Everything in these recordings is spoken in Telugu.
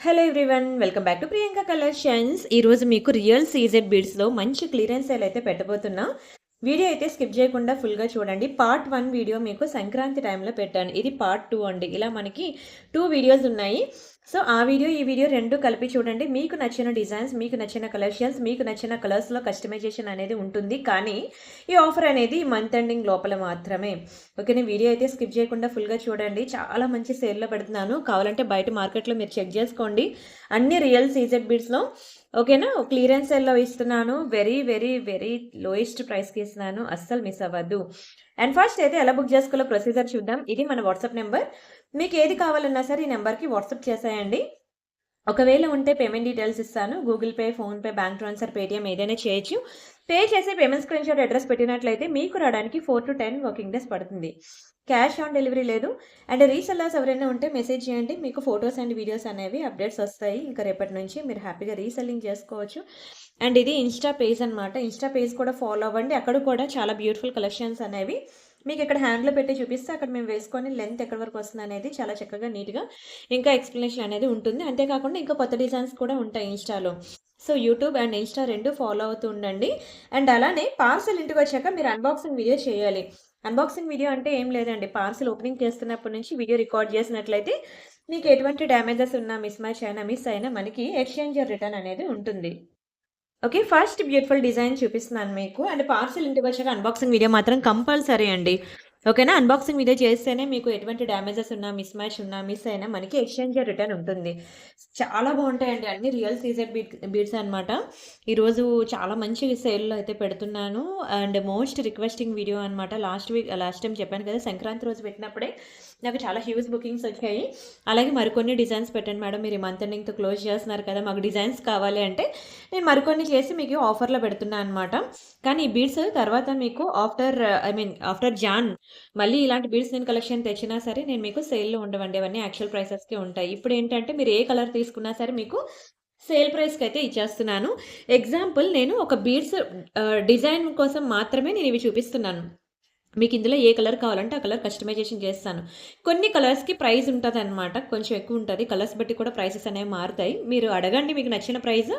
Hello everyone, welcome back to Priyanka collections. ఈరోజు మీకు రియల్ సీజెడ్ బీడ్స్లో మంచి క్లియరెన్స్ సేల్ అయితే పెట్టబోతున్నా. వీడియో అయితే స్కిప్ చేయకుండా ఫుల్గా చూడండి. పార్ట్ 1 వీడియో మీకు సంక్రాంతి టైంలో పెట్టాను. ఇది పార్ట్ 2 అండి. ఇలా మనకి 2 వీడియోస్ ఉన్నాయి. సో ఆ వీడియో ఈ వీడియో రెండు కలిపి చూడండి. మీకు నచ్చిన డిజైన్స్, మీకు నచ్చిన కలెక్షన్స్, మీకు నచ్చిన కలర్స్లో కస్టమైజేషన్ అనేది ఉంటుంది. కానీ ఈ ఆఫర్ అనేది మంత్ ఎండింగ్ లోపల మాత్రమే. ఓకేనా, వీడియో అయితే స్కిప్ చేయకుండా ఫుల్గా చూడండి. చాలా మంచి సేల్లో పెడుతున్నాను. కావాలంటే బయట మార్కెట్లో మీరు చెక్ చేసుకోండి. అన్ని రియల్ సీజెడ్ బీడ్స్లో ఓకేనా, క్లియరెన్స్ సేల్లో ఇస్తున్నాను. వెరీ వెరీ వెరీ లోయెస్ట్ ప్రైస్కి ఇస్తున్నాను. అస్సలు మిస్ అవ్వద్దు. అండ్ ఫస్ట్ అయితే ఎలా బుక్ చేసుకోవాలో ప్రొసీజర్ చూద్దాం. ఇది మన వాట్సాప్ నెంబర్. మీకు ఏది కావాలన్నా సరే ఈ నెంబర్కి వాట్సాప్ చేసేయండి. ఒకవేళ ఉంటే పేమెంట్ డీటెయిల్స్ ఇస్తాను. Google pay, PhonePe, bank transfer, Paytm ఏదైనా చేయొచ్చు. పే చేసి పేమెంట్ స్క్రీన్ షాట్ అడ్రస్ పెట్టినట్లయితే మీకు రావడానికి 4 to 10 వర్కింగ్ డేస్ పడుతుంది. క్యాష్ ఆన్ డెలివరీ లేదు. అండ్ రీసెల్లర్స్ ఎవరైనా ఉంటే మెసేజ్ చేయండి. మీకు ఫొటోస్ అండ్ వీడియోస్ అనేవి అప్డేట్స్ వస్తాయి. ఇంకా రేపటి నుంచి మీరు హ్యాపీగా రీసెల్లింగ్ చేసుకోవచ్చు. అండ్ ఇది ఇన్స్టా పేజ్ అనమాట. ఇన్స్టా పేజ్ కూడా ఫాలో అవ్వండి. అక్కడ కూడా చాలా బ్యూటిఫుల్ కలెక్షన్స్ అనేవి మీకు ఇక్కడ హ్యాండ్లో పెట్టి చూపిస్తే అక్కడ మేము వేసుకొని లెంత్ ఎక్కడి వరకు వస్తుంది అనేది చాలా చక్కగా నీట్గా ఇంకా ఎక్స్ప్లెనేషన్ అనేది ఉంటుంది. అంతేకాకుండా ఇంకా కొత్త డిజైన్స్ కూడా ఉంటాయి ఇన్స్టాలో. సో యూట్యూబ్ అండ్ ఇన్స్టా రెండు ఫాలో అవుతూ ఉండండి. అండ్ అలానే పార్సల్ ఇంటికి వచ్చాక మీరు అన్బాక్సింగ్ వీడియో చేయాలి. అన్బాక్సింగ్ వీడియో అంటే ఏం లేదండి, పార్సల్ ఓపెనింగ్ చేస్తున్నప్పటి నుంచి వీడియో రికార్డ్ చేసినట్లయితే మీకు ఎటువంటి డ్యామేజెస్ ఉన్నా, మిస్ మ్యాచ్ అయినా, మిస్ అయినా మనకి ఎక్స్చేంజ్ రిటర్న్ అనేది ఉంటుంది. ఓకే, ఫస్ట్ బ్యూటిఫుల్ డిజైన్ చూపిస్తున్నాను మీకు. అండ్ పార్సల్ ఇంటికి వచ్చాక అన్బాక్సింగ్ వీడియో మాత్రం కంపల్సరీ అండి. ఓకేనా, అన్బాక్సింగ్ వీడియో చేస్తేనే మీకు ఎటువంటి డ్యామేజెస్ ఉన్నా, మిస్ మ్యాచ్ ఉన్నా, మిస్ అయినా మనకి ఎక్స్చేంజ్ రిటర్న్ ఉంటుంది. చాలా బాగుంటాయండి. అన్ని రియల్ సీజెడ్ బీడ్స్ అనమాట. ఈరోజు చాలా మంచి సేల్లో అయితే పెడుతున్నాను. అండ్ మోస్ట్ రిక్వెస్టింగ్ వీడియో అనమాట. లాస్ట్ టైం చెప్పాను కదా, సంక్రాంతి రోజు పెట్టినప్పుడే నాకు చాలా హ్యూజ్ బుకింగ్స్ వచ్చాయి. అలాగే మరికొన్ని డిజైన్స్ పెట్టండి మేడం, మీరు మంత్ ఎండింగ్తో క్లోజ్ చేస్తున్నారు కదా, మాకు డిజైన్స్ కావాలి అంటే నేను మరికొన్ని చేసి మీకు ఆఫర్లో పెడుతున్నాను అనమాట. కానీ ఈ బీడ్స్ తర్వాత మీకు ఆఫ్టర్ జాన్ మళ్ళీ ఇలాంటి బీడ్స్ నేను కలెక్షన్ తెచ్చినా సరే నేను మీకు సేల్లో ఉండవండి. అవన్నీ యాక్చువల్ ప్రైసెస్కే ఉంటాయి. ఇప్పుడు ఏంటంటే మీరు ఏ కలర్ తీసుకున్నా సరే మీకు సేల్ ప్రైస్కి అయితే ఇచ్చేస్తున్నాను. ఎగ్జాంపుల్, నేను ఒక బీడ్స్ డిజైన్ కోసం మాత్రమే నేను ఇవి చూపిస్తున్నాను. మీకు ఇందులో ఏ కలర్ కావాలంటే ఆ కలర్ కస్టమైజేషన్ చేస్తాను. కొన్ని కలర్స్కి ప్రైస్ ఉంటుంది అనమాట, కొంచెం ఎక్కువ ఉంటుంది. కలర్స్ బట్టి కూడా ప్రైసెస్ అనేవి మారుతాయి. మీరు అడగండి, మీకు నచ్చిన ప్రైస్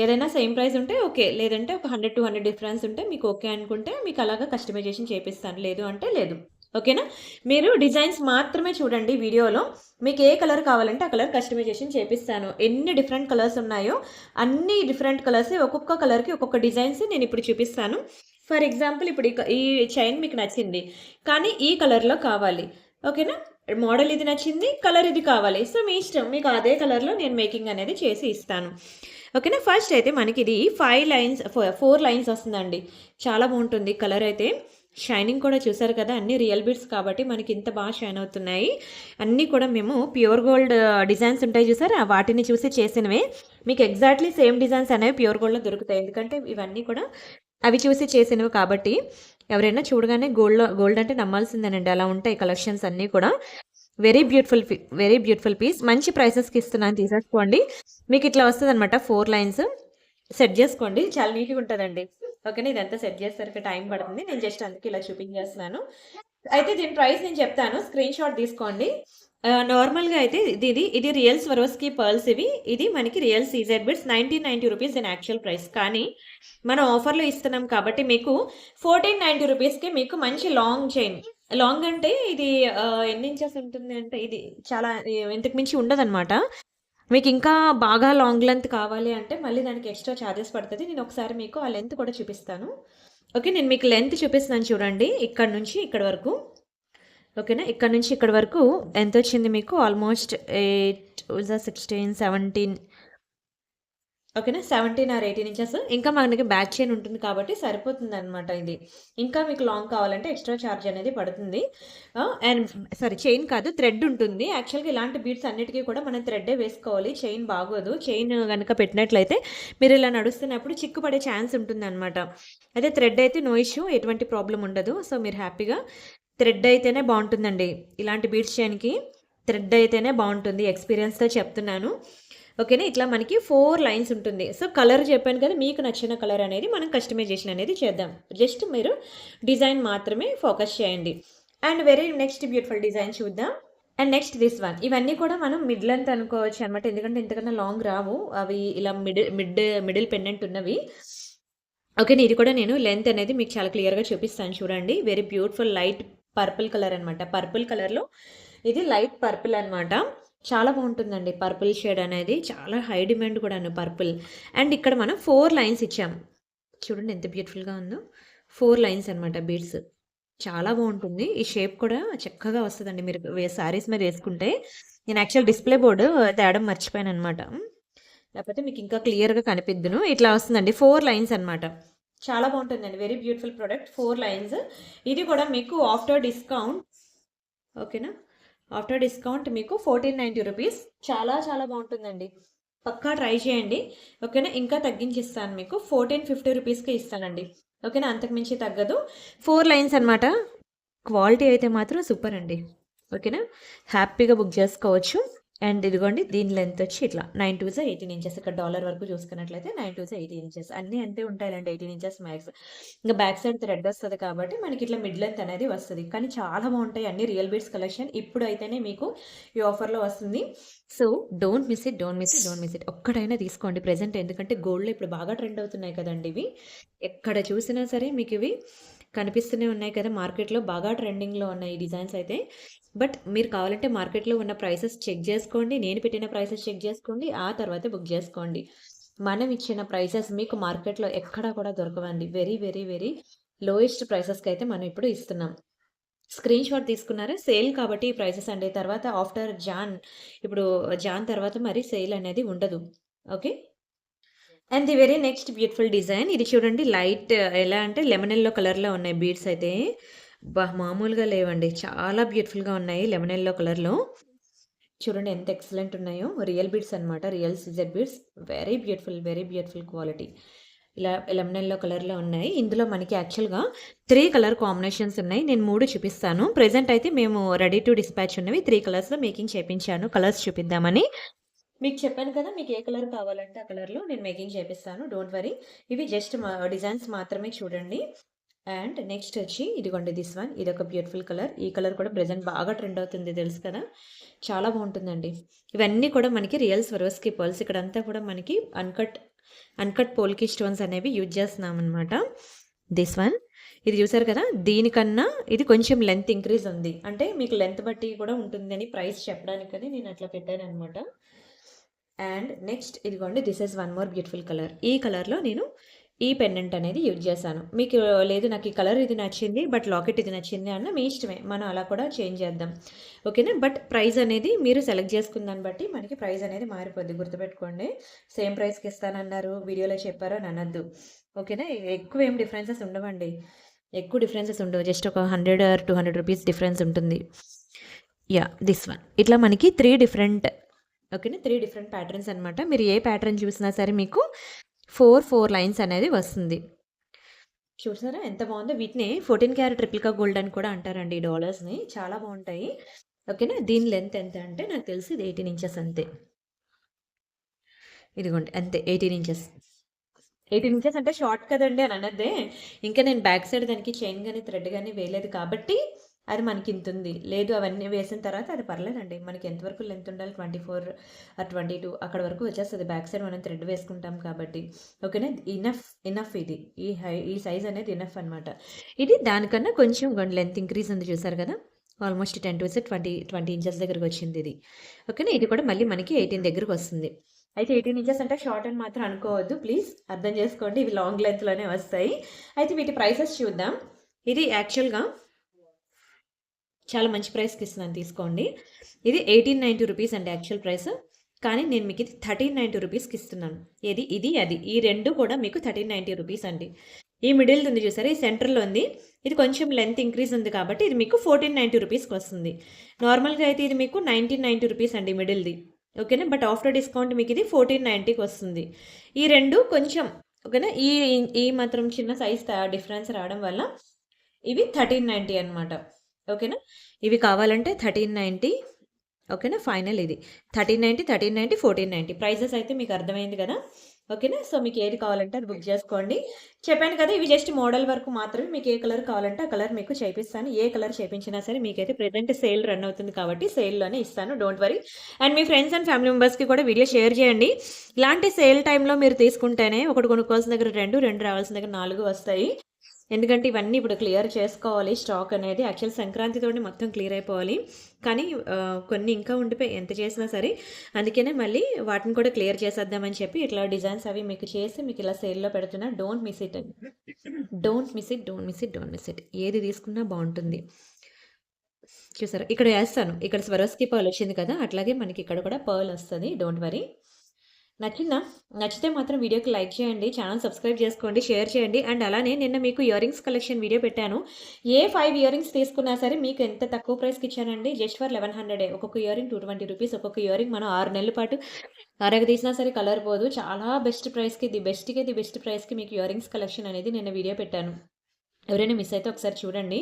ఏదైనా సేమ్ ప్రైస్ ఉంటే ఓకే, లేదంటే ఒక 100-200 డిఫరెన్స్ ఉంటే మీకు ఓకే అనుకుంటే మీకు అలాగా కస్టమైజేషన్ చేపిస్తాను, లేదు అంటే లేదు. ఓకేనా, మీరు డిజైన్స్ మాత్రమే చూడండి వీడియోలో. మీకు ఏ కలర్ కావాలంటే ఆ కలర్ కస్టమైజేషన్ చేపిస్తాను. ఎన్ని డిఫరెంట్ కలర్స్ ఉన్నాయో అన్ని డిఫరెంట్ కలర్స్, ఒక్కొక్క కలర్కి ఒక్కొక్క డిజైన్స్ నేను ఇప్పుడు చూపిస్తాను. ఫర్ ఎగ్జాంపుల్, ఇప్పుడు ఈ చైన్ మీకు నచ్చింది కానీ ఈ కలర్లో కావాలి. ఓకేనా, మోడల్ ఇది నచ్చింది, కలర్ ఇది కావాలి. సో మీ ఇష్టం, మీకు అదే కలర్లో నేను మేకింగ్ అనేది చేసి ఇస్తాను. ఓకేనా, ఫస్ట్ అయితే మనకి ఇది 4 లైన్స్ వస్తుందండి. చాలా బాగుంటుంది కలర్ అయితే. షైనింగ్ కూడా చూసారు కదా, అన్ని రియల్ బీడ్స్ కాబట్టి మనకి ఇంత బాగా షైన్ అవుతున్నాయి. అన్నీ కూడా మేము ప్యూర్ గోల్డ్ డిజైన్స్ ఉంటాయి చూసారా, వాటిని చూసి చేసినవే. మీకు ఎగ్జాక్ట్లీ సేమ్ డిజైన్స్ అనేవి ప్యూర్ గోల్డ్లో దొరుకుతాయి. ఎందుకంటే ఇవన్నీ కూడా అవి చూసి చేసినవి కాబట్టి ఎవరైనా చూడగానే గోల్డ్ అంటే నమ్మాల్సిందేనండి. అలా ఉంటాయి కలెక్షన్స్ అన్నీ కూడా. Very beautiful piece. మంచి ప్రైసెస్కి ఇస్తున్నాను, తీసేసుకోండి. మీకు ఇట్లా వస్తుంది అనమాట. 4 లైన్స్ సెట్ చేసుకోండి, చాలా నీట్గా ఉంటుందండి. ఓకేనా, ఇదంతా సెట్ చేసేసరికి టైం పడుతుంది. నేను జస్ట్ అందుకే ఇలా చూపించేస్తున్నాను. అయితే దీని ప్రైస్ నేను చెప్తాను, స్క్రీన్ షాట్ తీసుకోండి. నార్మల్గా అయితే ఇది రియల్ స్వరోస్కి పర్ల్స్ ఇవి. ఇది మనకి రియల్ సీజెడ్ బిడ్స్ 1990 రూపీస్ దీని యాక్చువల్ ప్రైస్. కానీ మనం ఆఫర్లో ఇస్తున్నాం కాబట్టి మీకు 1490 రూపీస్కి మీకు మంచి లాంగ్ చైన్. లాంగ్ అంటే ఇది ఎన్ని ఇంచెస్ ఉంటుంది అంటే ఇది చాలా ఇంతకు మించి ఉండదన్నమాట. మీకు ఇంకా బాగా లాంగ్ లెంత్ కావాలి అంటే మళ్ళీ దానికి ఎక్స్ట్రా ఛార్జెస్ పడుతుంది. నేను ఒకసారి మీకు ఆ లెంత్ కూడా చూపిస్తాను. ఓకే, నేను మీకు లెంత్ చూపిస్తున్నాను చూడండి. ఇక్కడ నుంచి ఇక్కడ వరకు. ఓకేనా, ఇక్కడ నుంచి ఇక్కడ వరకు ఎంత వచ్చింది మీకు? ఆల్మోస్ట్ 8, 16, 17. ఓకేనా, 17 or 18 ఇంచెస్. ఇంకా మనకి బ్యాక్ చైన్ ఉంటుంది కాబట్టి సరిపోతుంది అనమాట ఇది. ఇంకా మీకు లాంగ్ కావాలంటే ఎక్స్ట్రా ఛార్జ్ అనేది పడుతుంది. అండ్ చైన్ కాదు, థ్రెడ్ ఉంటుంది. యాక్చువల్గా ఇలాంటి బీడ్స్ అన్నిటికీ కూడా మనం థ్రెడ్డే వేసుకోవాలి, చైన్ బాగోదు. చైన్ కనుక పెట్టినట్లయితే మీరు ఇలా నడుస్తున్నప్పుడు చిక్కుపడే ఛాన్స్ ఉంటుంది అనమాట. అదే థ్రెడ్ అయితే నో ఇష్యూ, ఎటువంటి ప్రాబ్లం ఉండదు. సో మీరు హ్యాపీగా థ్రెడ్ అయితేనే బాగుంటుందండి. ఇలాంటి బీడ్స్ చైన్కి థ్రెడ్ అయితేనే బాగుంటుంది, ఎక్స్పీరియన్స్తో చెప్తున్నాను. ఓకేనా, ఇట్లా మనకి 4 లైన్స్ ఉంటుంది. సో కలర్ చెప్పాను కదా, మీకు నచ్చిన కలర్ అనేది మనం కస్టమైజేషన్ అనేది చేద్దాం. జస్ట్ మీరు డిజైన్ మాత్రమే ఫోకస్ చేయండి. అండ్ నెక్స్ట్ బ్యూటిఫుల్ డిజైన్ చూద్దాం. And next this one. ఇవన్నీ కూడా మనం మిడ్ లెంత్ అనుకోవచ్చు అనమాట. ఎందుకంటే ఇంతకన్నా లాంగ్ రావు. అవి ఇలా మిడిల్ పెండెంట్ ఉన్నవి. ఓకేనా, ఇది కూడా నేను లెంత్ అనేది మీకు చాలా క్లియర్గా చూపిస్తాను చూడండి. Very beautiful light purple colour అనమాట. పర్పుల్ కలర్లో ఇది లైట్ పర్పుల్ అనమాట. చాలా బాగుంటుందండి పర్పుల్ షేడ్ అనేది. చాలా హై డిమాండ్ కూడాను పర్పుల్. అండ్ ఇక్కడ మనం 4 లైన్స్ ఇచ్చాం. చూడండి ఎంత బ్యూటిఫుల్గా ఉందో. 4 లైన్స్ అనమాట బీడ్స్. చాలా బాగుంటుంది. ఈ షేప్ కూడా చక్కగా వస్తుందండి మీరు శారీస్ మీద వేసుకుంటే. నేను యాక్చువల్ డిస్ప్లే బోర్డు తేడం మర్చిపోయాను అనమాట. లేకపోతే మీకు ఇంకా క్లియర్గా కనిపిద్దును. ఇట్లా వస్తుందండి 4 లైన్స్ అనమాట. చాలా బాగుంటుందండి. Very beautiful product. 4 లైన్స్. ఇది కూడా మీకు ఆఫ్టర్ డిస్కౌంట్, ఓకేనా, ఆఫ్టర్ డిస్కౌంట్ మీకు 1490 రూపీస్. చాలా చాలా బాగుంటుందండి. పక్కా ట్రై చేయండి. ఓకేనా, ఇంకా తగ్గించిస్తాను మీకు 1450 రూపీస్కి ఇస్తానండి. ఓకేనా, అంతకుమించి తగ్గదు. 4 లైన్స్ అనమాట. క్వాలిటీ అయితే మాత్రం సూపర్ అండి. ఓకేనా, హ్యాపీగా బుక్ చేసుకోవచ్చు. అండ్ ఇదిగోండి దీని లెంత్ వచ్చి ఇట్లా 9 to 18 ఇంచెస్. ఇక్కడ డాలర్ వరకు చూసుకున్నట్లయితే 9 to 18 ఇంచెస్ అన్నీ అంతే ఉంటాయండి. 18 ఇంచెస్ మ్యాక్స్. ఇంకా బ్యాక్ సైడ్ థ్రెడ్ వస్తుంది కాబట్టి మనకి ఇట్లా మిడ్ లెంత్ అనేది వస్తుంది. కానీ చాలా బాగుంటాయి అన్ని రియల్ బీడ్స్ కలెక్షన్. ఇప్పుడు అయితేనే మీకు ఈ ఆఫర్లో వస్తుంది. So don't miss it, don't miss it, don't miss it. ఒక్కడైనా తీసుకోండి ప్రెజెంట్. ఎందుకంటే గోల్డ్లో ఇప్పుడు బాగా ట్రెండ్ అవుతున్నాయి కదండి ఇవి. ఎక్కడ చూసినా సరే మీకు ఇవి కనిపిస్తూనే ఉన్నాయి కదా. మార్కెట్లో బాగా ట్రెండింగ్లో ఉన్నాయి ఈ డిజైన్స్ అయితే. బట్ మీరు కావాలంటే మార్కెట్లో ఉన్న ప్రైసెస్ చెక్ చేసుకోండి. నేను పెట్టిన ప్రైసెస్ చెక్ చేసుకోండి. ఆ తర్వాత బుక్ చేసుకోండి. మనం ఇచ్చిన ప్రైసెస్ మీకు మార్కెట్లో ఎక్కడా కూడా దొరకవండి. వెరీ వెరీ వెరీ లోయెస్ట్ ప్రైసెస్కి అయితే మనం ఇప్పుడు ఇస్తున్నాం. స్క్రీన్ షాట్ తీసుకున్నారా? సేల్ కాబట్టి ఈ ప్రైసెస్ అండి. తర్వాత ఆఫ్టర్ ఇప్పుడు జాన్ తర్వాత మరి సేల్ అనేది ఉండదు. Okay. And the very next beautiful design. ఇది చూడండి లైట్ ఎలా అంటే లెమన్ ఎల్లో కలర్లో ఉన్నాయి బీడ్స్ అయితే. మామూలుగా లేవండి. చాలా బ్యూటిఫుల్గా ఉన్నాయి లెమన్ ఎల్లో కలర్లో. చూడండి ఎంత ఎక్సలెంట్ ఉన్నాయో. రియల్ బీడ్స్ అనమాట. Real CZ beads. Very beautiful, very beautiful quality. ఇలా లెమన్ ఎల్లో కలర్లో ఉన్నాయి. ఇందులో మనకి యాక్చువల్గా 3 కలర్ కాంబినేషన్స్ ఉన్నాయి. నేను 3 చూపిస్తాను. ప్రెజెంట్ అయితే మేము రెడీ టు డిస్పాచ్ ఉన్నవి 3 కలర్స్లో మేకింగ్ చేయించాను. కలర్స్ చూపిద్దామని. మీకు చెప్పాను కదా, మీకు ఏ కలర్ కావాలంటే ఆ కలర్లో నేను మేకింగ్ చేపిస్తాను. Don't worry. ఇవి జస్ట్ డిజైన్స్ మాత్రమే చూడండి. అండ్ నెక్స్ట్ వచ్చి ఇదిగోండి దిస్ వన్. ఇది ఒక బ్యూటిఫుల్ కలర్. ఈ కలర్ కూడా ప్రెజెంట్ బాగా ట్రెండ్ అవుతుంది తెలుసు కదా. చాలా బాగుంటుందండి. ఇవన్నీ కూడా మనకి రియల్ స్వరోస్కి పర్ల్స్. ఇక్కడంతా కూడా మనకి అన్కట్ పోల్కి స్టోన్స్ అనేవి యూజ్ చేస్తున్నాం అనమాట. This one. ఇది చూసారు కదా, దీనికన్నా ఇది కొంచెం లెంత్ ఇంక్రీజ్ ఉంది. అంటే మీకు లెంత్ బట్టి కూడా ఉంటుందని ప్రైస్ చెప్పడానికని నేను అట్లా పెట్టాను అనమాట. అండ్ నెక్స్ట్ ఇదిగోండి this is one more beautiful colour. ఈ కలర్లో నేను ఈ పెండెంట్ అనేది యూజ్ చేశాను. మీకు లేదు నాకు ఈ కలర్ ఇది నచ్చింది బట్ లాకెట్ ఇది నచ్చింది అన్న మీ ఇష్టమే, మనం అలా కూడా చేంజ్ చేద్దాం. ఓకేనా. బట్ ప్రైస్ అనేది మీరు సెలెక్ట్ చేసుకున్న దాన్ని బట్టి మనకి ప్రైస్ అనేది మారిపోద్ది. గుర్తుపెట్టుకోండి. సేమ్ ప్రైస్కి ఇస్తానన్నారు వీడియోలో చెప్పారో అని అనద్దు. ఓకేనా. ఎక్కువ ఏం డిఫరెన్సెస్ ఉండవండి. ఎక్కువ డిఫరెన్సెస్ ఉండవు. జస్ట్ ఒక 100 or 200 రూపీస్ డిఫరెన్స్ ఉంటుంది. Yeah this one. ఇట్లా మనకి 3 డిఫరెంట్, ఓకేనా, 3 డిఫరెంట్ ప్యాటర్న్స్ అనమాట. మీరు ఏ ప్యాటర్న్ చూసినా సరే మీకు 4 లైన్స్ అనేది వస్తుంది. చూసారా ఎంత బాగుందో. వీటిని 14 క్యారెట్ ట్రిప్లికా గోల్డ్ అని కూడా అంటారండి ఈ డాలర్స్ని. చాలా బాగుంటాయి. ఓకేనా. దీని లెంత్ ఎంత అంటే నాకు తెలిసి ఇది 18 ఇంచెస్ అంతే. ఇదిగోండి అంతే 18 ఇంచెస్. 18 ఇంచెస్ అంటే షార్ట్ కదండి అని అన్నదే. ఇంకా నేను బ్యాక్ సైడ్ దానికి చైన్ కానీ థ్రెడ్ కానీ వేయలేదు కాబట్టి అది మనకి ఇంత ఉంది. లేదు అవన్నీ వేసిన తర్వాత అది పర్లేదండి. మనకి ఎంతవరకు లెంత్ ఉండాలి 24 or 22 అక్కడ వరకు వచ్చేస్తుంది. బ్యాక్ సైడ్ మనం థ్రెడ్ వేసుకుంటాం కాబట్టి. ఓకేనా. ఇనఫ్ ఇది. ఈ సైజ్ అనేది ఇనఫ్ అనమాట. ఇది దానికన్నా కొంచెం లెంత్ ఇంక్రీజ్ ఉంది చూసారు కదా. ఆల్మోస్ట్ 10 to 20 ఇంచెస్ దగ్గరకు వచ్చింది ఇది. ఓకేనా. ఇది కూడా మళ్ళీ మనకి 18 దగ్గరకు వస్తుంది. అయితే 18 ఇంచెస్ అంటే షార్ట్ అని మాత్రం అనుకోవద్దు ప్లీజ్, అర్థం చేసుకోండి. ఇవి లాంగ్ లెంత్లోనే వస్తాయి. అయితే వీటి ప్రైసెస్ చూద్దాం. ఇది యాక్చువల్గా చాలా మంచి ప్రైస్కి ఇస్తున్నాను తీసుకోండి. ఇది 1890 రూపీస్ అండి యాక్చువల్ ప్రైస్. కానీ నేను మీకు ఇది 1390 రూపీస్కి ఇస్తున్నాను. ఇది అది ఈ రెండు కూడా మీకు 1390 రూపీస్ అండి. ఈ మిడిల్ ఉంది చూసారా, ఈ సెంటర్లో ఉంది. ఇది కొంచెం లెంత్ ఇంక్రీజ్ ఉంది కాబట్టి ఇది మీకు 1490 రూపీస్కి వస్తుంది. నార్మల్గా అయితే ఇది మీకు 1990 రూపీస్ అండి మిడిల్ది. ఓకేనా. బట్ ఆఫ్టర్ డిస్కౌంట్ మీకు ఇది 1490కి వస్తుంది. ఈ రెండు కొంచెం ఓకేనా. ఈ మాత్రం చిన్న సైజ్ డిఫరెన్స్ రావడం వల్ల ఇవి 1390 అనమాట. ఓకేనా. ఇవి కావాలంటే 1390. ఓకేనా. ఫైనల్ ఇది 1390, 1490 ప్రైజెస్ అయితే మీకు అర్థమైంది కదా. ఓకేనా. సో మీకు ఏది కావాలంటే అది బుక్ చేసుకోండి. చెప్పాను కదా, ఇవి జస్ట్ మోడల్ వరకు మాత్రమే. మీకు ఏ కలర్ కావాలంటే ఆ కలర్ మీకు చేపిస్తాను. ఏ కలర్ చేపించినా సరే మీకైతే ప్రెజెంట్ సేల్ రన్ అవుతుంది కాబట్టి సేల్లోనే ఇస్తాను, don't worry. And me friends and family మెంబర్స్కి కూడా వీడియో షేర్ చేయండి. ఇలాంటి సేల్ టైంలో మీరు తీసుకుంటేనే ఒకటి కొనుక్కోవాల్సిన దగ్గర రెండు రావాల్సిన దగ్గర 4 వస్తాయి. ఎందుకంటే ఇవన్నీ ఇప్పుడు క్లియర్ చేసుకోవాలి. స్టాక్ అనేది యాక్చువల్ సంక్రాంతితోటి మొత్తం క్లియర్ అయిపోవాలి. కానీ కొన్ని ఇంకా ఉండిపోయి ఎంత చేసినా సరే, అందుకనే మళ్ళీ వాటిని కూడా క్లియర్ చేసేద్దామని చెప్పి ఇట్లా డిజైన్స్ అవి మీకు చేసి మీకు ఇలా సేల్లో పెడుతున్నా. డోంట్ మిస్ ఇట్ అండి, don't miss it, don't miss it, don't miss it. ఏది తీసుకున్నా బాగుంటుంది. చూసారా ఇక్కడ వేస్తాను, ఇక్కడ స్వరోస్కి పర్ల్ వచ్చింది కదా, అట్లాగే మనకి ఇక్కడ కూడా పర్ల్ వస్తుంది, డోంట్ వరీ. నచ్చిందా? నచ్చితే మాత్రం వీడియోకి లైక్ చేయండి, ఛానల్ సబ్స్క్రైబ్ చేసుకోండి, షేర్ చేయండి. అండ్ అలానే నిన్న మీకు ఇయర్ రింగ్స్ కలెక్షన్ వీడియో పెట్టాను. ఏ 5 ఇయర్ రింగ్స్ తీసుకున్నా సరే మీకు ఎంత తక్కువ ప్రైస్కి ఇచ్చానండి, జస్ట్ ఫర్ 1100. ఒక్కొక్క ఇయర్ రింగ్ 220 రూపీస్. ఒక్కొక్క ఇయర్ రింగ్ మనం 6 నెలల పాటు అరగ తీసినా సరే కలర్ పోదు. చాలా బెస్ట్ ప్రైస్కి, ది బెస్ట్ ప్రైస్కి మీకు ఇయర్ రింగ్స్ కలెక్షన్ అనేది నిన్న వీడియో పెట్టాను. ఎవరైనా మిస్ అయితే ఒకసారి చూడండి,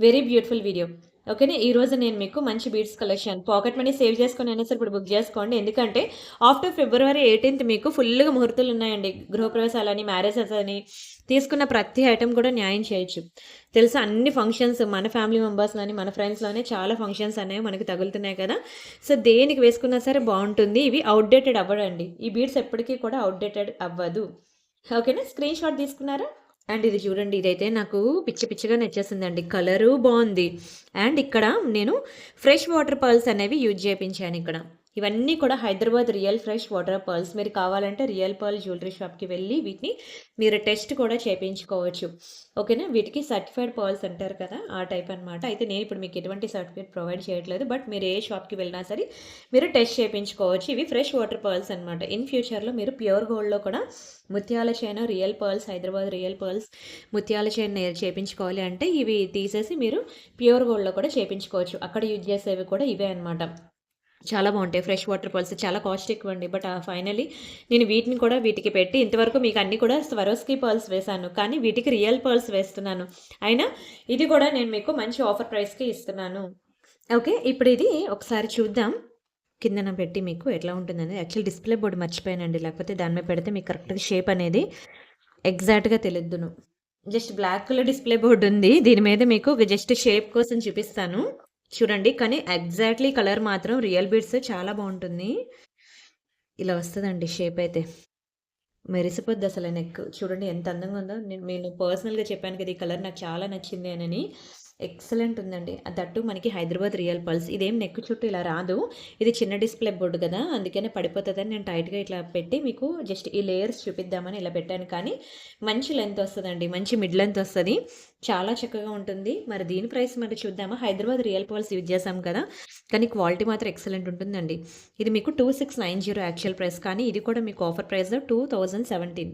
వెరీ బ్యూటిఫుల్ వీడియో. ఓకేనా. ఈరోజు నేను మీకు మంచి beads collection, pocket money save చేసుకొని అయినా సరే ఇప్పుడు బుక్ చేసుకోండి. ఎందుకంటే ఆఫ్టర్ ఫిబ్రవరి 18th మీకు ఫుల్గా ముహూర్తాలు ఉన్నాయండి. గృహప్రవేశాలని, మ్యారేజెస్ అని తీసుకున్న ప్రతి ఐటెం కూడా న్యాయం చేయొచ్చు. తెలుసా, అన్ని ఫంక్షన్స్ మన ఫ్యామిలీ మెంబర్స్లోని మన ఫ్రెండ్స్లోనే చాలా ఫంక్షన్స్ అనేవి మనకి తగులుతున్నాయి కదా. సో దేనికి వేసుకున్నా సరే బాగుంటుంది. ఇవి అవుట్డేటెడ్ అవ్వడండి, ఈ బీడ్స్ ఎప్పటికీ కూడా అవుట్డేటెడ్ అవ్వదు. ఓకేనా. స్క్రీన్ షాట్ తీసుకున్నారా? అండ్ ఇది చూడండి, ఇదైతే నాకు పిచ్చిగా నచ్చేసిందండి. కలరు బాగుంది. అండ్ ఇక్కడ నేను ఫ్రెష్ వాటర్ పర్ల్స్ అనేవి యూజ్ చేయించాను ఇక్కడ. ఇవన్నీ కూడా Hyderabad real fresh water pearls. మీరు కావాలంటే రియల్ పర్ల్ జ్యువెలరీ షాప్కి వెళ్ళి వీటిని మీరు టెస్ట్ కూడా చేయించుకోవచ్చు. ఓకేనా. వీటికి సర్టిఫైడ్ పర్ల్స్ అంటారు కదా, ఆ టైప్ అనమాట. అయితే నేను ఇప్పుడు మీకు ఎటువంటి సర్టిఫికేట్ ప్రొవైడ్ చేయట్లేదు, బట్ మీరు ఏ షాప్కి వెళ్ళినా సరే మీరు టెస్ట్ చేయించుకోవచ్చు. ఇవి ఫ్రెష్ వాటర్ పర్ల్స్ అనమాట. ఇన్ ఫ్యూచర్లో మీరు ప్యూర్ గోల్డ్లో కూడా ముత్యాల chain, real pearls, Hyderabad real pearls ముత్యాల చైన్ చేయించుకోవాలి అంటే ఇవి తీసేసి మీరు ప్యూర్ గోల్డ్లో కూడా చేయించుకోవచ్చు. అక్కడ యూజ్ చేసేవి కూడా ఇవే అనమాట. చాలా బాగుంటాయి ఫ్రెష్ వాటర్ పర్ల్స్. చాలా కాస్ట్ ఎక్కువ అండి, బట్ ఫైనలీ నేను వీటిని కూడా వీటికి పెట్టి ఇంతవరకు మీకు అన్నీ కూడా స్వరోస్కి పర్ల్స్ వేశాను, కానీ వీటికి రియల్ పర్ల్స్ వేస్తున్నాను. అయినా ఇది కూడా నేను మీకు మంచి ఆఫర్ ప్రైస్కి ఇస్తున్నాను. ఓకే, ఇప్పుడు ఇది ఒకసారి చూద్దాం. కిందన పెట్టి మీకు ఎట్లా ఉంటుందని. యాక్చువల్ డిస్ప్లే బోర్డు మర్చిపోయానండి, లేకపోతే దాని మీద పెడితే మీకు కరెక్ట్గా షేప్ అనేది ఎగ్జాక్ట్గా తెలియదును. Just black colour display board ఉంది, దీని మీద మీకు జస్ట్ షేప్ కోసం చూపిస్తాను చూడండి. కానీ ఎగ్జాక్ట్లీ కలర్ మాత్రం రియల్ బీడ్స్ చాలా బాగుంటుంది. ఇలా వస్తుందండి షేప్ అయితే, మెరిసిపోద్ది అసలు. నెక్ చూడండి ఎంత అందంగా ఉందో. నేను పర్సనల్గా చెప్పాను కదా ఈ కలర్ నాకు చాలా నచ్చింది అని. ఎక్సలెంట్ ఉందండి. దట్టు మనకి హైదరాబాద్ రియల్ పల్స్. ఇదేం నెక్ చుట్టూ ఇలా రాదు, ఇది చిన్న డిస్ప్లే బోర్డు కదా, అందుకనే పడిపోతుందని నేను టైట్గా ఇట్లా పెట్టి మీకు జస్ట్ ఈ లేయర్స్ చూపిద్దామని ఇలా పెట్టాను. కానీ మంచి లెంత్ వస్తుందండి, మంచి మిడ్ లెంత్ వస్తుంది, చాలా చక్కగా ఉంటుంది. మరి దీని ప్రైస్ మరి చూద్దామా. హైదరాబాద్ రియల్ పల్స్ యూజ్ చేసాం కదా, కానీ క్వాలిటీ మాత్రం ఎక్సలెంట్ ఉంటుందండి. ఇది మీకు 2690 యాక్చువల్ ప్రైస్, కానీ ఇది కూడా మీకు ఆఫర్ ప్రైస్ 2017.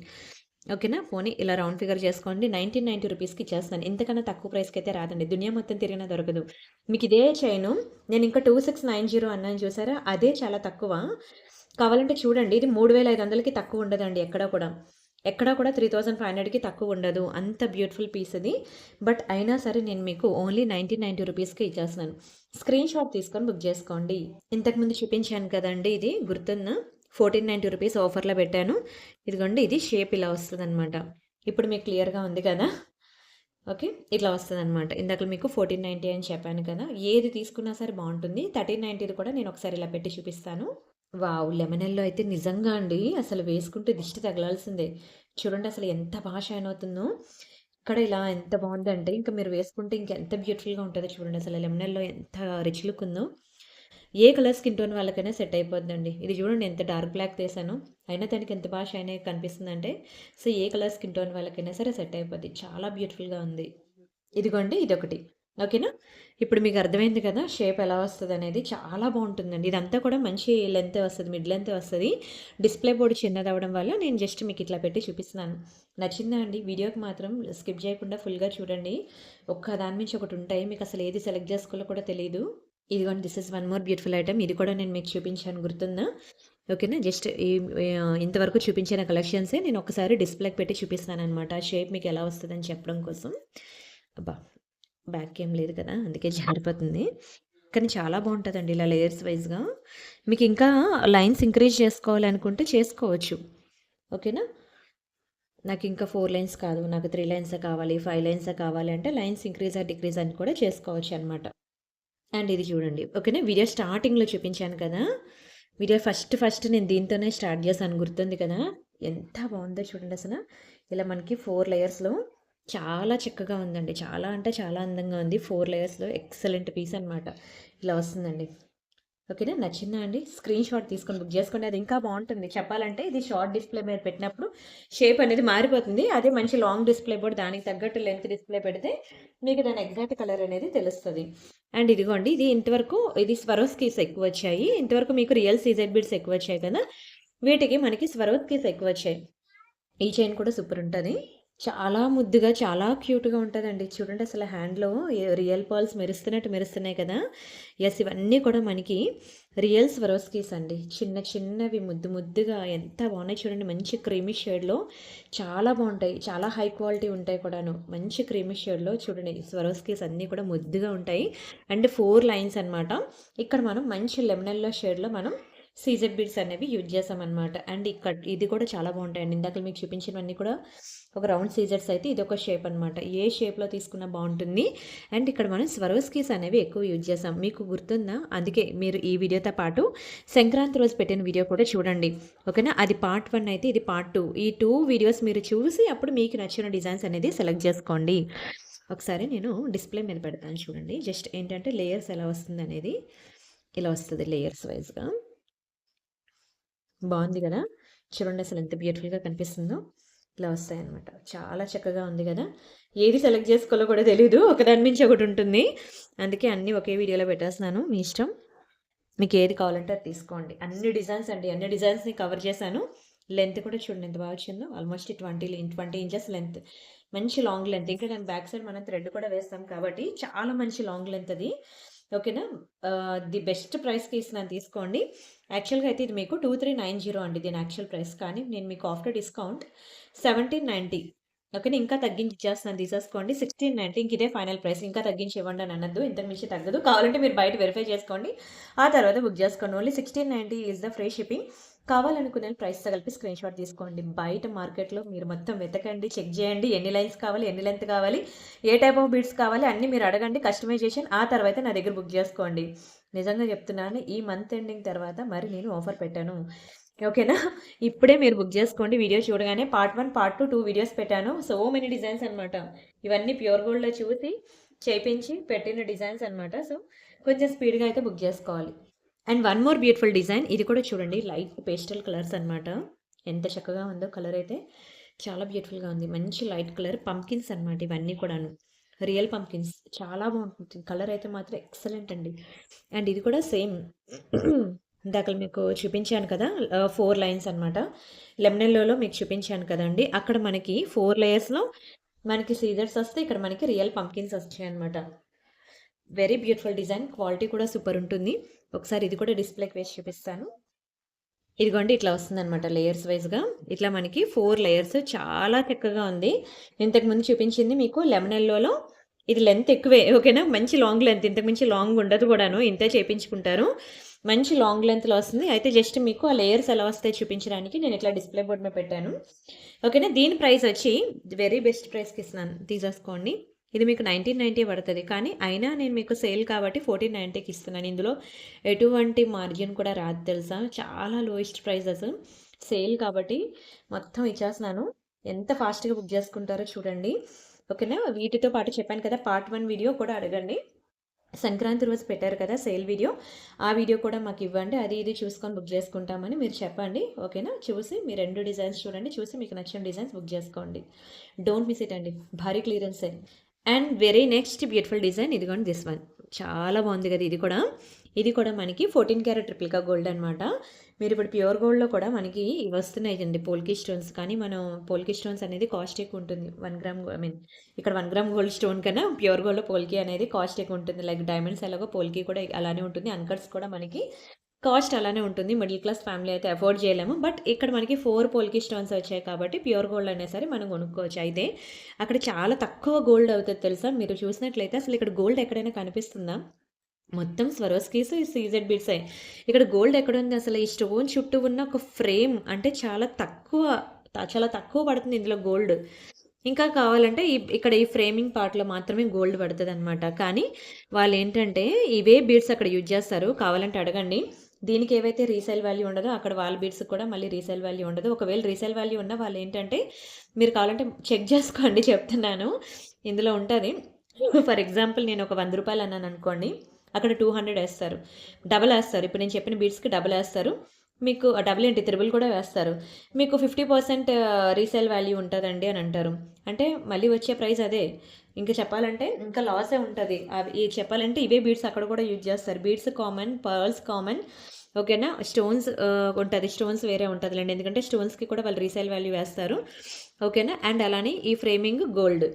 ఓకేనా. పోనీ ఇలా రౌండ్ ఫిగర్ చేసుకోండి, 1990 రూపీస్కి ఇచ్చేస్తాను. ఇంతకన్నా తక్కువ ప్రైస్కి అయితే రాదండి, దునియా మొత్తం తిరిగినా దొరకదు. మీకు ఇదే చైను నేను ఇంకా 2690 అన్నాను చూసారా, అదే చాలా తక్కువ. కావాలంటే చూడండి, ఇది 3500కి తక్కువ ఉండదండి ఎక్కడా కూడా 3500కి తక్కువ ఉండదు. అంత బ్యూటిఫుల్ పీస్ ఇది. బట్ అయినా సరే నేను మీకు ఓన్లీ 1990 రూపీస్కి ఇచ్చేస్తున్నాను. స్క్రీన్ షాట్ తీసుకొని బుక్ చేసుకోండి. ఇంతకుముందు చూపించాను కదండి, ఇది గుర్తుందా, 1490 రూపీస్ ఆఫర్లో పెట్టాను. ఇదిగోండి, ఇది షేప్ ఇలా వస్తుంది అనమాట. ఇప్పుడు మీకు క్లియర్గా ఉంది కదా. ఓకే, ఇట్లా వస్తుంది అనమాట. ఇందాక మీకు 1490 అని చెప్పాను కదా, ఏది తీసుకున్నా సరే బాగుంటుంది. 1390 కూడా నేను ఒకసారి ఇలా పెట్టి చూపిస్తాను. వావ్, లెమన్ ఎల్లో అయితే నిజంగా అండి అసలు వేసుకుంటే దిష్టి తగలాల్సిందే. చూడండి అసలు ఎంత బాగా షైన్ అవుతుందో. ఇక్కడ ఇలా ఎంత బాగుందంటే ఇంకా మీరు వేసుకుంటే ఇంకా ఎంత బ్యూటిఫుల్గా ఉంటుందో చూడండి. అసలు లెమన్ ఎల్లో ఎంత రిచ్ లుక్ ఉందో. ఏ కలర్ స్కిన్ టోన్ వాళ్ళకైనా సెట్ అయిపోద్దండి. ఇది చూడండి ఎంత డార్క్ బ్లాక్ తీసాను, అయినా దానికి ఎంత బాగా షైన్ అయ్యి కనిపిస్తుందంటే. సో ఏ కలర్ స్కిన్ టోన్ వాళ్ళకైనా సరే సెట్ అయిపోద్ది, చాలా బ్యూటిఫుల్గా ఉంది. ఇదిగోండి, ఇదొకటి. ఓకేనా. ఇప్పుడు మీకు అర్థమైంది కదా షేప్ ఎలా వస్తుంది అనేది, చాలా బాగుంటుందండి. ఇదంతా కూడా మంచి లెంత్ వస్తుంది, మిడ్ లెంత్ వస్తుంది. డిస్ప్లే బోర్డు చిన్నది అవ్వడం వల్ల నేను జస్ట్ మీకు ఇట్లా పెట్టి చూపిస్తున్నాను. నచ్చిందా అండి? వీడియోకి మాత్రం స్కిప్ చేయకుండా ఫుల్గా చూడండి. ఒక్క దాని నుంచి ఒకటి ఉంటాయి, మీకు అసలు ఏది సెలెక్ట్ చేసుకోవాలో కూడా తెలియదు. ఇదిగోండి, this is one more beautiful item. ఇది కూడా నేను మీకు చూపించాను, గుర్తుందా? ఓకేనా. జస్ట్ ఇంతవరకు చూపించిన కలెక్షన్సే నేను ఒకసారి డిస్ప్లేకి పెట్టి చూపిస్తాను అనమాట, షేప్ మీకు ఎలా వస్తుందని చెప్పడం కోసం. అబ్బా, బ్యాక్ ఏం లేదు కదా, అందుకే జారిపోతుంది. కానీ చాలా బాగుంటుందండి ఇలా లేయర్స్ వైజ్గా. మీకు ఇంకా లైన్స్ ఇంక్రీజ్ చేసుకోవాలనుకుంటే చేసుకోవచ్చు. ఓకేనా. నాకు ఇంకా 4 లైన్స్ కాదు, నాకు 3 లైన్సే కావాలి, 5 లైన్సే కావాలి అంటే లైన్స్ ఇంక్రీజ్ ఆర్ డిక్రీజ్ అని కూడా చేసుకోవచ్చు అనమాట. అండ్ ఇది చూడండి. ఓకేనా. వీడియో స్టార్టింగ్‌లో చూపించాను కదా! వీడియో ఫస్ట్ నేను దీంతోనే స్టార్ట్ చేశాను గుర్తుంది కదా! ఎంత బాగుందో చూడండి అసల. ఇలా మనకి 4 లేయర్స్‌లో చాలా చక్కగా ఉందండి. చాలా అంటే చాలా అందంగా ఉంది. 4 లేయర్స్‌లో ఎక్సలెంట్ పీస్ అనమాట. ఇలా వస్తుందండి. ఓకేనా. నచ్చిందా అండి? స్క్రీన్ షాట్ తీసుకొని బుక్ చేసుకోండి. అది ఇంకా బాగుంటుంది. చెప్పాలంటే ఇది షార్ట్ డిస్ప్లే మీద పెట్టినప్పుడు షేప్ అనేది మారిపోతుంది. అదే మంచి లాంగ్ డిస్ప్లే బోర్డ్ దానికి తగ్గట్టు లెంత్ డిస్ప్లే పెడితే మీకు దాని ఎగ్జాక్ట్ కలర్ అనేది తెలుస్తుంది. అండ్ ఇదిగోండి, ఇది ఇంతవరకు ఇది స్వరోస్కీస్ ఎక్కువ వచ్చాయి. ఇంతవరకు మీకు రియల్ సీజెడ్ బిడ్స్ ఎక్కువ వచ్చాయి కదా! వీటికి మనకి స్వరోస్కీస్ ఎక్కువ వచ్చాయి. ఈ చైన్ కూడా సూపర్ ఉంటుంది. చాలా ముద్దుగా, చాలా క్యూట్‌గా ఉంటదండి. చూడండి అసలు హ్యాండ్‌లో రియల్ పర్ల్స్ మెరుస్తున్నట్టు మెరుస్తున్నాయి కదా! యెస్, ఇవన్నీ కూడా మనకి రియల్ స్వరోస్కీస్ అండి. చిన్న చిన్నవి ముద్దు ముద్దుగా ఎంత బాగున్నాయి చూడండి. మంచి క్రీమీ షేడ్‌లో చాలా బాగుంటాయి. చాలా హై క్వాలిటీ ఉంటాయి కూడాను. మంచి క్రీమీ షేడ్‌లో చూడండి స్వరోస్కీస్ అన్నీ కూడా ముద్దుగా ఉంటాయి. అండ్ 4 లైన్స్ అనమాట. ఇక్కడ మనం మంచి లెమన్ యెల్లో షేడ్‌లో మనం సీజెడ్ బీడ్స్ అనేవి యూజ్ చేసామన్నమాట. అండ్ ఇది కూడా చాలా బాగుంటాయండి. ఇందాక మీకు చూపించినవన్నీ కూడా ఒక రౌండ్ సీజర్స్ అయితే ఇది ఒక షేప్ అనమాట. ఏ షేప్లో తీసుకున్నా బాగుంటుంది. అండ్ ఇక్కడ మనం స్వరోస్కీస్ అనేవి ఎక్కువ యూజ్ చేసాం. మీకు గుర్తుందా? అందుకే మీరు ఈ వీడియోతో పాటు సంక్రాంతి రోజు పెట్టిన వీడియో కూడా చూడండి. ఓకేనా. అది పార్ట్ 1 అయితే ఇది పార్ట్ 2. ఈ 2 వీడియోస్ మీరు చూసి అప్పుడు మీకు నచ్చిన డిజైన్స్ అనేది సెలెక్ట్ చేసుకోండి. ఒకసారి నేను డిస్ప్లే మీద పెడతాను చూడండి. జస్ట్ ఏంటంటే లేయర్స్ ఎలా వస్తుంది అనేది ఇలా వస్తుంది లేయర్స్ వైజ్గా. బాగుంది కదా! చూడండి అసలు ఎంత బ్యూటిఫుల్గా కనిపిస్తుందో. ఇలా వస్తాయన్నమాట. చాలా చక్కగా ఉంది కదా! ఏది సెలెక్ట్ చేసుకోవాలో కూడా తెలీదు. ఒకదాని మించి ఒకటి ఉంటుంది. అందుకే అన్నీ ఒకే వీడియోలో పెట్టేస్తున్నాను. మీ ఇష్టం. మీకు ఏది కావాలంటే అది తీసుకోండి. అన్ని డిజైన్స్ అండి. అన్ని డిజైన్స్‌ని కవర్ చేశాను. లెంత్ కూడా చూడండి ఎంత బాగా వచ్చిందో. Almost 20 inches length. మంచి లాంగ్ లెంత్. ఇంకా దాని బ్యాక్ సైడ్ మనం థ్రెడ్ కూడా వేస్తాం కాబట్టి చాలా మంచి లాంగ్ లెంత్ అది. ఓకేనా. ది బెస్ట్ ప్రైస్‌కి ఇస్తున్నాను తీసుకోండి. యాక్చువల్‌గా అయితే ఇది మీకు 2390 అండి దీని యాక్చువల్ ప్రైస్. కానీ నేను మీకు ఆఫ్టర్ డిస్కౌంట్ 1790. ఓకేనా. ఇంకా తగ్గించి ఇచ్చేస్తున్నాను తీసేసుకోండి. 1690 ఇంక ఇదే ఫైనల్ ప్రైస్. ఇంకా తగ్గించి ఇవ్వండి అని అనొద్దు. ఇంతకు మించి తగ్గదు. కావాలంటే మీరు బయట వెరిఫై చేసుకోండి. ఆ తర్వాత బుక్ చేసుకోండి. Only 1690 is the free shipping. కావాలనుకునే ప్రైస్‌తో కలిపి స్క్రీన్ షాట్ తీసుకోండి. బయట మార్కెట్‌లో మీరు మొత్తం వెతకండి, చెక్ చేయండి. ఎన్ని లైన్స్ కావాలి, ఎన్ని లెంత్ కావాలి, ఏ టైప్ ఆఫ్ బీడ్స్ కావాలి అన్నీ మీరు అడగండి. కస్టమైజేషన్ ఆ తర్వాత నా దగ్గర బుక్ చేసుకోండి. నిజంగా చెప్తున్నాను, ఈ మంత్ ఎండింగ్ తర్వాత మరి నేను ఆఫర్ పెట్టాను. ఓకేనా. ఇప్పుడే మీరు బుక్ చేసుకోండి. వీడియో చూడగానే పార్ట్ 1, పార్ట్ 2 వీడియోస్ పెట్టాను. సో మెనీ డిజైన్స్ అనమాట. ఇవన్నీ ప్యూర్ గోల్డ్‌లో చూసి చేపించి పెట్టిన డిజైన్స్ అనమాట. సో కొంచెం స్పీడ్‌గా అయితే బుక్ చేసుకోవాలి. And one more beautiful design. ఇది కూడా చూడండి. లైట్ పేస్టల్ కలర్స్ అనమాట. ఎంత చక్కగా ఉందో కలర్ అయితే. చాలా బ్యూటిఫుల్గా ఉంది. మంచి లైట్ కలర్ పంకిన్స్ అనమాట ఇవన్నీ కూడాను. Real pumpkins. చాలా బాగుంటుంది. కలర్ అయితే మాత్రం ఎక్సలెంట్ అండి. అండ్ ఇది కూడా సేమ్ ఇందాక మీకు చూపించాను కదా! 4 లైన్స్ అనమాట. లెమన్ యెల్లోలో మీకు చూపించాను కదండీ! అక్కడ మనకి 4 లేయర్స్‌లో మనకి సీజర్స్ వస్తాయి. ఇక్కడ మనకి రియల్ పంకిన్స్ వచ్చాయన్నమాట. Very beautiful design. క్వాలిటీ కూడా సూపర్ ఉంటుంది. ఒకసారి ఇది కూడా డిస్ప్లేకి వేసి చూపిస్తాను. ఇదిగోండి ఇట్లా వస్తుందనమాట లేయర్స్ వైజ్‌గా. ఇట్లా మనకి 4 లేయర్స్ చాలా చక్కగా ఉంది. ఇంతకుముందు చూపించింది మీకు లెమన్ యెల్లోలో ఇది లెంత్ ఎక్కువే. ఓకేనా. మంచి లాంగ్ లెంత్. ఇంతకు మించి లాంగ్ ఉండదు కూడాను. ఇంతే చేపించుకుంటారు. మంచి లాంగ్ లెంత్‌లో వస్తుంది. అయితే జస్ట్ మీకు ఆ లేయర్స్ ఎలా వస్తాయో చూపించడానికి నేను ఇట్లా డిస్ప్లే బోర్డ్ మీద పెట్టాను. ఓకేనా. దీని ప్రైస్ వచ్చి వెరీ బెస్ట్ ప్రైస్‌కి ఇస్తున్నాను. తీసేసుకోండి. ఇది మీకు 1990 పడుతుంది. కానీ అయినా నేను మీకు సేల్ కాబట్టి 1490కి ఇస్తున్నాను. ఇందులో ఎటువంటి మార్జిన్ కూడా రాదు తెలుసా. చాలా లోయెస్ట్ ప్రైజెస్. సేల్ కాబట్టి మొత్తం ఇచ్చేస్తున్నాను. ఎంత ఫాస్ట్‌గా బుక్ చేసుకుంటారో చూడండి. ఓకేనా. వీటితో పాటు చెప్పాను కదా పార్ట్ 1 వీడియో కూడా అడగండి. సంక్రాంతి రోజు పెట్టారు కదా సేల్ వీడియో. ఆ వీడియో కూడా మాకు ఇవ్వండి. అది ఇది చూసుకొని బుక్ చేసుకుంటామని మీరు చెప్పండి. ఓకేనా. చూసి మీ 2 డిజైన్స్ చూడండి. చూసి మీకు నచ్చిన డిజైన్స్ బుక్ చేసుకోండి. డోంట్ మిస్ ఇట్ అండి. భారీ clearance sale. And very next beautiful design ఇదిగోండి దిస్ వన్. చాలా బాగుంది కదా ఇది కూడా. ఇది కూడా మనకి 14 క్యారెట్ ట్రిప్లికా గోల్డ్ అనమాట. మీరు ఇప్పుడు ప్యూర్ గోల్డ్‌లో కూడా మనకి ఇవి వస్తున్నాయండి పోల్కి స్టోన్స్. కానీ మనం పోల్కి స్టోన్స్ అనేది కాస్ట్ ఎక్కువ ఉంటుంది. 1 గ్రామ్ ఇక్కడ 1 గ్రామ్ గోల్డ్ స్టోన్ కన్నా ప్యూర్ గోల్డ్‌లో పోల్కి అనేది కాస్ట్ ఎక్కువ ఉంటుంది. లైక్ డైమండ్స్ ఎలాగో పోల్కి కూడా అలానే ఉంటుంది. అన్కట్స్ కూడా మనకి కాస్ట్ అలానే ఉంటుంది. మిడిల్ క్లాస్ ఫ్యామిలీ అయితే అఫోర్డ్ చేయలేము. బట్ ఇక్కడ మనకి 4 పోల్కి స్టోన్స్ వచ్చాయి కాబట్టి ప్యూర్ గోల్డ్ అయినా సరే మనం కొనుక్కోవచ్చు. అయితే అక్కడ చాలా తక్కువ గోల్డ్ అవుతుంది తెలుసా. మీరు చూసినట్లయితే అసలు ఇక్కడ గోల్డ్ ఎక్కడైనా కనిపిస్తుందా? మొత్తం స్వరోస్కీస్, సీజెడ్ బీడ్స్ ఇక్కడ గోల్డ్ ఎక్కడుంది అసలు. ఈ స్టోన్ చుట్టూ ఉన్న ఒక ఫ్రేమ్ అంటే చాలా తక్కువ చాలా తక్కువ పడుతుంది ఇందులో గోల్డ్. ఇంకా కావాలంటే ఇక్కడ ఈ ఫ్రేమింగ్ పార్ట్‌లో మాత్రమే గోల్డ్ పడతదనమాట. కానీ వాళ్ళేంటంటే ఇవే బీడ్స్ అక్కడ యూజ్ చేస్తారు. కావాలంటే అడగండి. దీనికి ఏవైతే రీసేల్ వాల్యూ ఉండదో అక్కడ వాళ్ళ బీడ్స్‌కి కూడా మళ్ళీ రీసేల్ వాల్యూ ఉండదు. ఒకవేళ రీసేల్ వాల్యూ ఉన్న వాళ్ళేంటంటే మీరు కావాలంటే చెక్ చేసుకోండి చెప్తున్నాను. ఇందులో ఉంటది. ఫర్ ఎగ్జాంపుల్ నేను ఒక రూ. 100 అన్నాననుకోండి. అక్కడ 200 ఏస్తారు. డబల్ ఏస్తారు. ఇప్పుడు నేను చెప్పిన బీడ్స్‌కి డబల్ ఏస్తారు. మీకు డబుల్ ఏంటి త్రిబుల్ కూడా వేస్తారు. మీకు 50% రీసేల్ వాల్యూ ఉంటదండి అని అంటారు. అంటే మళ్ళీ వచ్చే ప్రైస్ అదే. ఇంకా చెప్పాలంటే ఇంకా లాసే ఉంటది. అవి చెప్పాలంటే ఇవే బీడ్స్ అక్కడ కూడా యూజ్ చేస్తారు. Beads common, pearls common. ఓకేనా? స్టోన్స్ ఉంటది. స్టోన్స్ వేరే ఉంటదిలెండి. ఎందుకంటే స్టోన్స్‌కి కూడా వాళ్ళు రీసేల్ వాల్యూ వేస్తారు. ఓకేనా? అండ్ అలానే ఈ ఫ్రేమింగ్ గోల్డ్.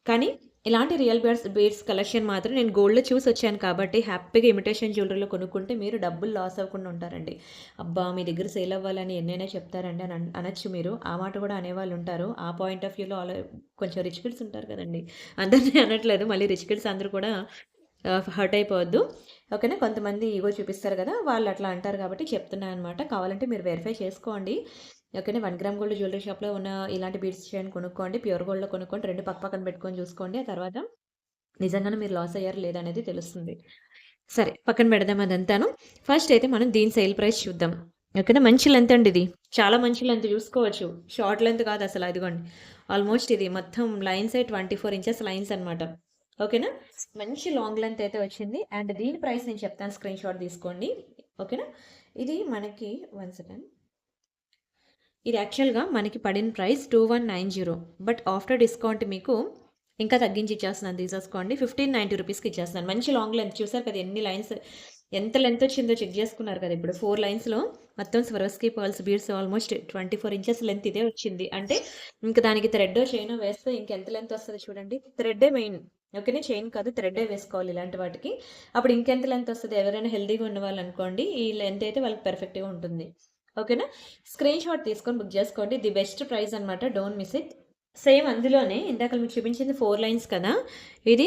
కానీ ఇలాంటి రియల్ బీడ్స్ కలెక్షన్ మాత్రం నేను గోల్డ్‌లో చూసొచ్చాను కాబట్టి హ్యాపీగా ఇమిటేషన్ జ్యువెలరీలో కొనుక్కుంటే మీరు డబ్బులు లాస్ అవ్వకుండా ఉంటారండి. అబ్బా! మీ దగ్గర సేల్ అవ్వాలని ఎన్నైనా చెప్తారండి అని అనొచ్చు మీరు. ఆ మాట కూడా అనేవాళ్ళు ఉంటారు. ఆ పాయింట్ ఆఫ్ వ్యూలో కొంచెం రిచ్ కిడ్స్ ఉంటారు కదండీ! అందరిని అనట్లేదు. మళ్ళీ రిచ్ కిడ్స్ అందరూ కూడా హర్ట్ అయిపోవద్దు. ఓకేనా? కొంతమంది ఈగో చూపిస్తారు కదా! వాళ్ళు అట్లా అంటారు కాబట్టి చెప్తున్నాను అనమాట. కావాలంటే మీరు వెరిఫై చేసుకోండి. ఓకేనా? 1 గ్రామ్ గోల్డ్ జ్యువెలరీ షాప్‌లో ఉన్న ఇలాంటి బీడ్స్ చైన్ కొనుక్కోండి. ప్యూర్ గోల్డ్‌లో కొనుక్కోండి. 2 పక్కన పెట్టుకొని చూసుకోండి. ఆ తర్వాత నిజంగానే మీరు లాస్ అయ్యారా లేదా అనేది తెలుస్తుంది. సరే పక్కన పెడదాం అదంతాను. ఫస్ట్ అయితే మనం దీని సేల్ ప్రైస్ చూద్దాం. ఓకేనా? మంచి లెంత్ అండి ఇది. చాలా మంచి లెంత్ చూసుకోవచ్చు. షార్ట్ లెంత్ కాదు అసలు అదిగోండి. ఆల్మోస్ట్ ఇది మొత్తం లైన్సే 24 ఇంచెస్ లైన్స్ అనమాట. ఓకేనా? మంచి లాంగ్ లెంత్ అయితే వచ్చింది. అండ్ దీని ప్రైస్ నేను చెప్తాను స్క్రీన్ షాట్ తీసుకోండి. ఓకేనా? ఇది మనకి 1 సెకండ్. ఇది యాక్చువల్‌గా మనకి పడిన ప్రైస్ 2190. బట్ ఆఫ్టర్ డిస్కౌంట్ మీకు ఇంకా తగ్గించి ఇచ్చేస్తున్నాను తీసేసుకోండి. 1590 రూపీస్‌కి ఇచ్చేస్తున్నాను. మంచి లాంగ్ లెంత్ చూసారు కదా ఎన్ని లైన్స్ ఎంత లెంత్ వచ్చిందో చెక్ చేసుకున్నారు కదా ఇప్పుడు 4 లైన్స్‌లో మొత్తం Swarovski pearls beads almost 24 inches length ఇదే వచ్చింది. అంటే ఇంక దానికి థ్రెడ్ చైన్ వేస్తే ఇంకెంత లెంత్ వస్తదో చూడండి. థ్రెడ్డే మెయిన్. ఓకేనా? చైన్ కాదు థ్రెడ్డే వేసుకోవాలి ఇలాంటి వాటికి. అప్పుడు ఇంకెంత లెంత్ వస్తది ఎవరైనా హెల్తీగా ఉన్నవాళ్ళు అనుకోండి ఈ లెంత్ అయితే వాళ్ళకి పర్ఫెక్ట్‌గా ఉంటుంది. ఓకేనా? స్క్రీన్ షాట్ తీసుకొని బుక్ చేసుకోండి. ది బెస్ట్ ప్రైస్ అనమాట. Don't miss it. సేమ్ అందులోనే ఇందాక మీకు చూపించింది 4 లైన్స్ కదా! ఇది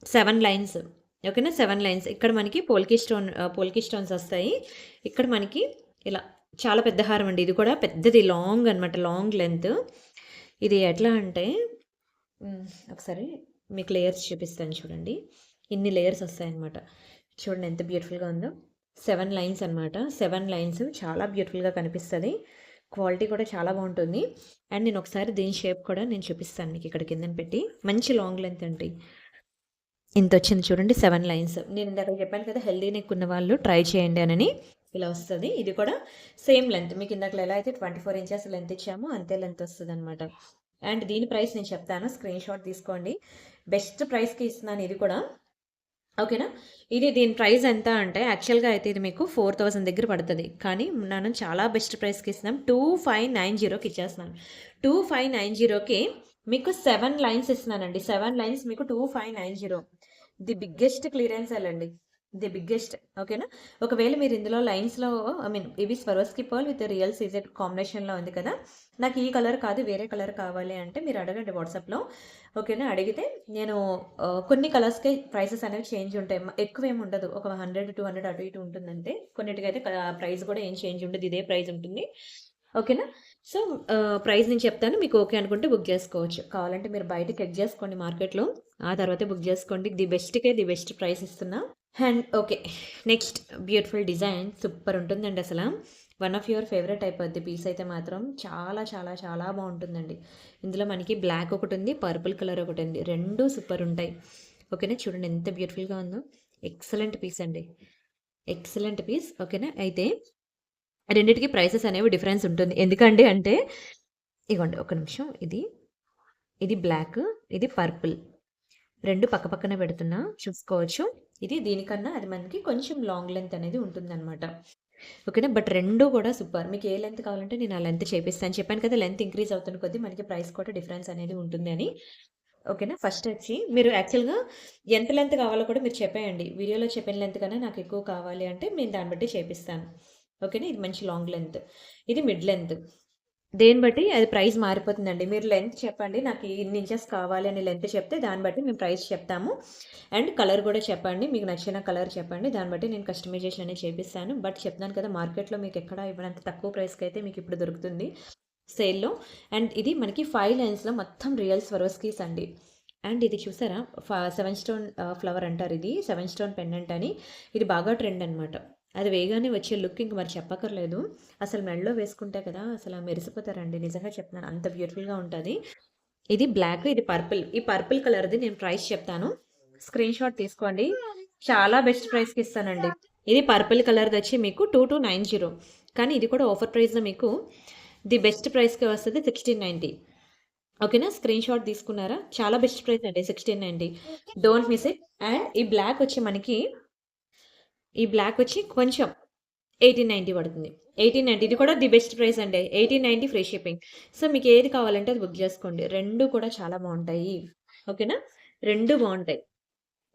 7 లైన్స్. ఓకేనా? 7 లైన్స్. ఇక్కడ మనకి పోల్కి స్టోన్స్ వస్తాయి. ఇక్కడ మనకి ఇలా చాలా పెద్ద హారం అండి. ఇది కూడా పెద్దది లాంగ్ అనమాట. Long length. ఇది ఎట్లా అంటే ఒకసారి మీకు లేయర్స్ చూపిస్తాను చూడండి. ఇన్ని లేయర్స్ వస్తాయన్నమాట. చూడండి ఎంత బ్యూటిఫుల్‌గా ఉందో. 7 లైన్స్ అనమాట. 7 లైన్స్ చాలా బ్యూటిఫుల్‌గా కనిపిస్తది. క్వాలిటీ కూడా చాలా బాగుంటుంది. అండ్ నేను ఒకసారి దీని షేప్ కూడా నేను చూపిస్తాను మీకు ఇక్కడ కిందన పెట్టి. మంచి లాంగ్ లెంత్ అండి. ఇంతొచ్చింది చూడండి 7 లైన్స్. నేను ఇందాక చెప్పాను కదా హెల్తీ నెక్ ఉన్న వాళ్ళు ట్రై చేయండి అనని. ఇలా వస్తది. ఇది కూడా సేమ్ లెంత్. మీకు ఇందాకలో ఎలా అయితే 24 ఇంచెస్ లెంత్ ఇచ్చామో అంతే లెంత్ వస్తదనమాట. అండ్ దీని ప్రైస్ నేను చెప్తాను. స్క్రీన్ షాట్ తీసుకోండి. బెస్ట్ ప్రైస్‌కి ఇస్తున్నాను ఇది కూడా. ఓకేనా? దీని ప్రైస్ ఎంత అంటే యాక్చువల్‌గా అయితే ఇది మీకు 4000 దగ్గర పడతది. కానీ మనం చాలా బెస్ట్ ప్రైస్‌కి ఇస్తున్నాం. 2590కి ఇచ్చేస్తున్నాను. 2590కి మీకు 7 లైన్స్ ఇస్తున్నానండి. 7 లైన్స్ మీకు 2590. ది బిగ్గెస్ట్ క్లియరెన్స్ సేల్ అండి. The biggest. ఓకేనా? ఒకవేళ మీరు ఇందులో లైన్స్‌లో ఐ మీన్ ఇవి Swarovski pearl with real CZ కాంబినేషన్‌లో ఉంది కదా! నాకు ఈ కలర్ కాదు వేరే కలర్ కావాలి అంటే మీరు అడగండి వాట్సాప్‌లో. ఓకేనా? అడిగితే నేను కొన్ని కలర్స్‌కే ప్రైసెస్ అనేవి చేంజ్ ఉంటాయి. ఎక్కువేమి ఉండదు. ఒక 100, 200 అటు ఇటు ఉంటుందంతే. కొన్నిటికైతే ప్రైస్ కూడా ఏం చేంజ్ ఉండదు. ఇదే ప్రైస్ ఉంటుంది. ఓకేనా? సో, ప్రైస్ నేను చెప్తాను. మీకు ఓకే అనుకుంటే బుక్ చేసుకోవచ్చు. కావాలంటే మీరు బయట చెక్ చేసుకోండి మార్కెట్‌లో. ఆ తర్వాతే బుక్ చేసుకోండి. ది బెస్ట్ ప్రైస్ ఇస్తున్నా. And okay. Next beautiful design super ఉంటుందండి అసల. వన్ ఆఫ్ యువర్ ఫేవరెట్ అయిపోద్ది పీస్ అయితే మాత్రం. చాలా చాలా చాలా బాగుంటుందండి. ఇందులో మనకి బ్లాక్ ఒకటుంది. పర్పుల్ కలర్ ఒకటుంది. 2 సూపర్ ఉంటాయి. ఓకేనా? చూడండి ఎంత బ్యూటిఫుల్‌గా ఉందో. ఎక్సలెంట్ పీస్ అండి. Excellent piece. ఓకేనా? అయితే రెండిటికి ప్రైసెస్ అనేవి డిఫరెన్స్ ఉంటుంది. ఎందుకండి అంటే ఇగోండి ఒక నిమిషం. ఇది బ్లాక్, ఇది పర్పుల్. 2 పక్కపక్కనే పెడుతున్నా చూసుకోవచ్చు. దీనికన్నా అది మనకి కొంచెం లాంగ్ లెంత్ అనేది ఉంటుందన్నమాట. ఓకేనా? బట్ 2 కూడా సూపర్. మీకు ఏ లెంత్ కావాలంటే నేను ఆ లెంత్ చేపిస్తాను. చెప్పాను కదా లెంత్ ఇంక్రీజ్ అవుతున్న కొద్దీ మనకి ప్రైస్ కూడా డిఫరెన్స్ అనేది ఉంటుంది అని. ఓకేనా? ఫస్ట్ వచ్చి మీరు యాక్చువల్‌గా ఎంత లెంత్ కావాలో కూడా మీరు చెప్పేయండి. వీడియోలో చెప్పిన లెంత్ కన్నా నాకు ఎక్కువ కావాలి అంటే నేను దాన్ని బట్టి చేపిస్తాను. ఓకేనా? ఇది మంచి లాంగ్ లెంత్. ఇది మిడ్ లెంత్. దేన్ని బట్టి అది ప్రైస్ మారిపోతుందండి. మీరు లెంత్ చెప్పండి. నాకు ఇన్ని ఇంచెస్ కావాలి అని లెంత్ చెప్తే దాన్ని బట్టి మేము ప్రైస్ చెప్తాము. అండ్ కలర్ కూడా చెప్పండి. మీకు నచ్చిన కలర్ చెప్పండి. దాన్ని బట్టి నేను కస్టమైజేషన్ అనేది చేపిస్తాను. బట్ చెప్తున్నాను కదా మార్కెట్‌లో మీకు ఎక్కడ ఇవ్వనంత తక్కువ ప్రైస్‌కి అయితే మీకు ఇప్పుడు దొరుకుతుంది. సేల్‌లో. అండ్ ఇది మనకి 5 లైన్స్‌లో మొత్తం రియల్ స్వరోస్కీస్ అండి. అండ్ ఇది చూసారా 7 స్టోన్ ఫ్లవర్ అంటారు ఇది. 7 స్టోన్ పెండెంట్ అని. ఇది బాగా ట్రెండ్ అనమాట. అది వేయగానే వచ్చే లుక్ ఇంక మరి చెప్పక్కర్లేదు. అసలు మెడలో వేసుకుంటే కదా అసల మెరిసిపోతారండి. నిజంగా చెప్తున్నాను. అంత బ్యూటిఫుల్‌గా ఉంటది. ఇది బ్లాక్, ఇది పర్పుల్. ఈ పర్పుల్ కలర్‌ది నేను ప్రైస్ చెప్తాను. స్క్రీన్ షాట్ తీసుకోండి. చాలా బెస్ట్ ప్రైస్‌కి ఇస్తానండి. ఇది పర్పుల్ కలర్‌ది వచ్చి మీకు 2290. కానీ ఇది కూడా ఆఫర్ ప్రైస్‌లో మీకు ది బెస్ట్ ప్రైస్‌కే వస్తది 1690. ఓకేనా? స్క్రీన్ షాట్ తీసుకున్నారా? చాలా బెస్ట్ ప్రైస్ అండి 1690. Don't miss it. అండ్ ఈ బ్లాక్ వచ్చి కొంచెం 1890 పడుతుంది. 1890 ఇది కూడా ది బెస్ట్ ప్రైస్ అండి. 1890 ఫ్రీ షిప్పింగ్. సో మీకు ఏది కావాలంటే అది బుక్ చేసుకోండి. 2 కూడా చాలా బాగుంటాయి. ఓకేనా? 2 బాగుంటాయి.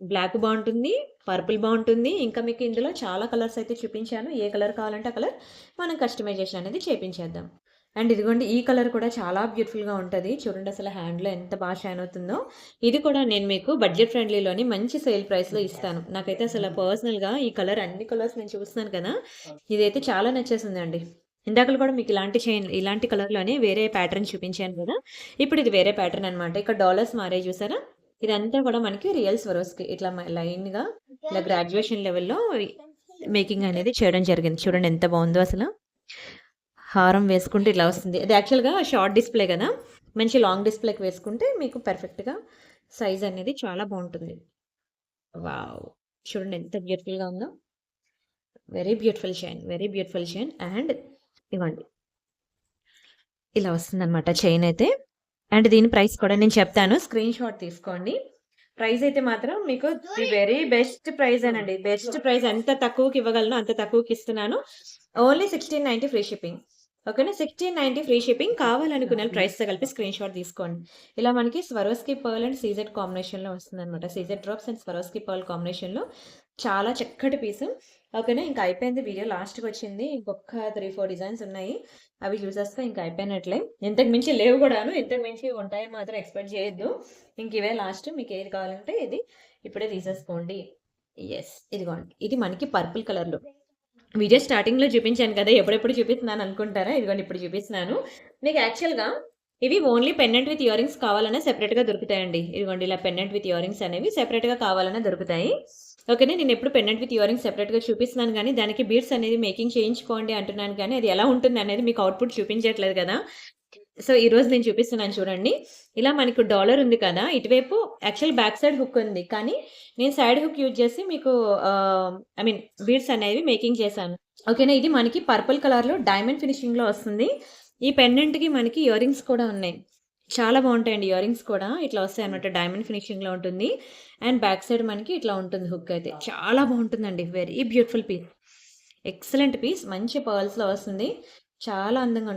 బ్లాక్ బాగుంటుంది, పర్పుల్ బాగుంటుంది. ఇంకా మీకు ఇందులో చాలా కలర్స్ అయితే చూపించాను. ఏ కలర్ కావాలంటే ఆ కలర్ మనం కస్టమైజేషన్ అనేది చేపించేద్దాం. అండ్ ఇదిగోండి ఈ కలర్ కూడా చాలా బ్యూటిఫుల్‌గా ఉంటది. చూడండి అసలు హ్యాండ్‌లో ఎంత బాగా షైన్ అవుతుందో. ఇది కూడా నేను మీకు బడ్జెట్ ఫ్రెండ్లీలోని మంచి సేల్ ప్రైస్‌లో ఇస్తాను. నాకైతే అసలు పర్సనల్‌గా ఈ కలర్ అన్ని కలర్స్ నేను చూస్తున్నాను కదా! ఇదైతే చాలా నచ్చేసిందండి. ఇందాకల కూడా మీకు ఇలాంటి కలర్‌లోనే వేరే ప్యాటర్న్ చూపించాను కదా! ఇప్పుడు ఇది వేరే ప్యాటర్న్ అనమాట. ఇక్కడ డాలర్స్ మారాయి చూసారా? ఇదంతా కూడా మనకి రియల్ స్వరోస్‌కి ఇట్లా లైన్‌గా ఇలా గ్రాడ్యుయేషన్ లెవెల్‌లో మేకింగ్ అనేది చేయడం జరిగింది. చూడండి ఎంత బాగుందో అసలు. హారం వేసుకుంటే ఇట్లా వస్తుంది. అది యాక్చువల్‌గా షార్ట్ డిస్‌ప్లే కదా! మంచి లాంగ్ డిస్‌ప్లేకి వేసుకుంటే మీకు పర్ఫెక్ట్‌గా సైజ్ అనేది చాలా బాగుంటుంది. వావ్! చూడండి ఎంత బ్యూటిఫుల్‌గా ఉందో. Very beautiful chain. Very beautiful chain. And ఇవ్వండి. ఇలా వస్తుందన్నమాట చైన్ అయితే. అండ్ దీని ప్రైస్ కూడా నేను చెప్తాను. స్క్రీన్ షాట్ తీసుకోండి. ప్రైస్ అయితే మాత్రం మీకు ది వెరీ బెస్ట్ ప్రైజేనండి. బెస్ట్ ప్రైస్ ఎంత తక్కువకి ఇవ్వగలనో అంత తక్కువకి ఇస్తున్నాను. Only 1690 free shipping. ఓకేనా? 1690 ఫ్రీ షిప్పింగ్. కావాలనుకునే ప్రైస్‌తో కలిపి స్క్రీన్ షాట్ తీసుకోండి. ఇలా మనకి స్వరోస్కీ పర్ల్ అండ్ సీజెడ్ కాంబినేషన్‌లో వస్తుందన్నమాట. CZ drops and Swarovski pearl కాంబినేషన్‌లో చాలా చక్కటి పీసు. ఓకేనా? ఇంకా అయిపోయింది వీడియో లాస్ట్‌కొచ్చింది. ఇంకొక 3, 4 డిజైన్స్ ఉన్నాయి. అవి చూసేస్తే ఇంక అయిపోయినట్లే. ఇంతకు మించి లేవు కూడాను. ఇంతకు మించి ఉంటాయని మాత్రం ఎక్స్‌పెక్ట్ చేయొద్దు. ఇంక ఇవే లాస్ట్. మీకు ఏది కావాలంటే ఇది ఇప్పుడే తీసేసుకోండి. యెస్. ఇదిగోండి. ఇది మనకి పర్పుల్ కలర్‌లో. వీడియో స్టార్టింగ్‌లో చూపించాను కదా! ఎప్పుడెప్పుడు చూపిస్తున్నాను అనుకుంటారా? ఇదిగోండి ఇప్పుడు చూపిస్తున్నాను. మీకు యాక్చువల్‌గా ఇవి only pendant with ear rings కావాలన్నా సెపరేట్‌గా దొరుకుతాయండి. ఇదిగోండి ఇలా పెండెంట్ విత్ ఇయర్ రింగ్స్ అనేవి సెపరేట్‌గా కావాలన్నా దొరుకుతాయి. ఓకేనా? నేను ఎప్పుడు పెండెంట్ విత్ ఇయర్ రింగ్స్ సెపరేట్‌గా చూపిస్తున్నాను గానీ, దానికి బీడ్స్ అనేది మేకింగ్ చేయించుకోండి అంటున్నాను కానీ, అది ఎలా ఉంటుంది అనేది మీకు అవుట్‌పుట్ చూపించట్లేదు కదా! సో, ఈరోజు నేను చూపిస్తున్నాను చూడండి. ఇలా మనకు డాలర్ ఉంది కదా! ఇటువైపు యాక్చువల్ బ్యాక్ సైడ్ హుక్ ఉంది. కానీ, నేను సైడ్ హుక్ యూజ్ చేసి మీకు ఐ మీన్ బీడ్స్ అనేవి మేకింగ్ చేశాను. ఓకేనా? ఇది మనకి పర్పుల్ కలర్‌లో డైమండ్ ఫినిషింగ్‌లో వస్తుంది. ఈ పెండెంట్‌కి మనకి ఇయర్ రింగ్స్ కూడా ఉన్నాయి. చాలా బావుంటాయండి ఇయర్ రింగ్స్ కూడా. ఇట్లా వస్తాయన్నమాట. డైమండ్ ఫినిషింగ్‌లో ఉంటుంది. అండ్ బ్యాక్ సైడ్ మనకి ఇట్లా ఉంటుంది హుక్ అయితే. చాలా బావుంటుందండి. Very beautiful piece. Excellent piece. మంచి పర్ల్స్‌లో వస్తుంది. చాలా అందంగా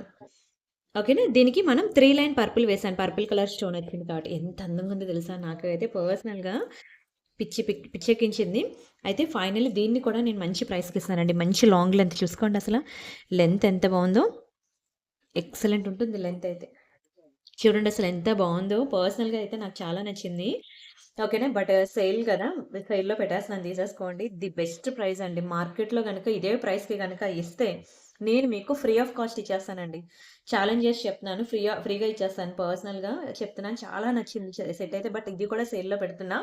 ఓకేనా? దీనికి మనం 3 లైన్ పర్పుల్ వేసాను. పర్పుల్ కలర్ స్టోన్ వచ్చింది కాబట్టి. ఎంత అందంగా ఉందో తెలుసా? నాకైతే పర్సనల్‌గా పిచ్చెక్కించింది. అయితే ఫైనల్లీ దీన్ని కూడా నేను మంచి ప్రైస్‌కి ఇస్తానండి. మంచి లాంగ్ లెంత్ చూసుకోండి అసల. లెంత్ ఎంత బావుందో. ఎక్సలెంట్ ఉంటుంది లెంత్ అయితే. చూడండి అసలు ఎంత బావుందో. పర్సనల్‌గా అయితే నాకు చాలా నచ్చింది. ఓకేనా. బట్ సేల్ గదా! సేల్‌లో పెట్టేస్తున్నాను తీసేసుకోండి. ది బెస్ట్ ప్రైస్ అండి. మార్కెట్‌లో గనక ఇదే ప్రైస్‌కి గనక ఇస్తే నేను మీకు ఫ్రీ ఆఫ్ కాస్ట్ ఇచ్చేస్తానండి. ఛాలెంజ్ చేసి చెప్తున్నాను. ఫ్రీగా ఇచ్చేస్తాను. పర్సనల్‌గా చెప్తున్నాను. చాలా నచ్చింది సెట్ అయితే. బట్ ఇది కూడా సేల్‌లో పెడుతున్నా.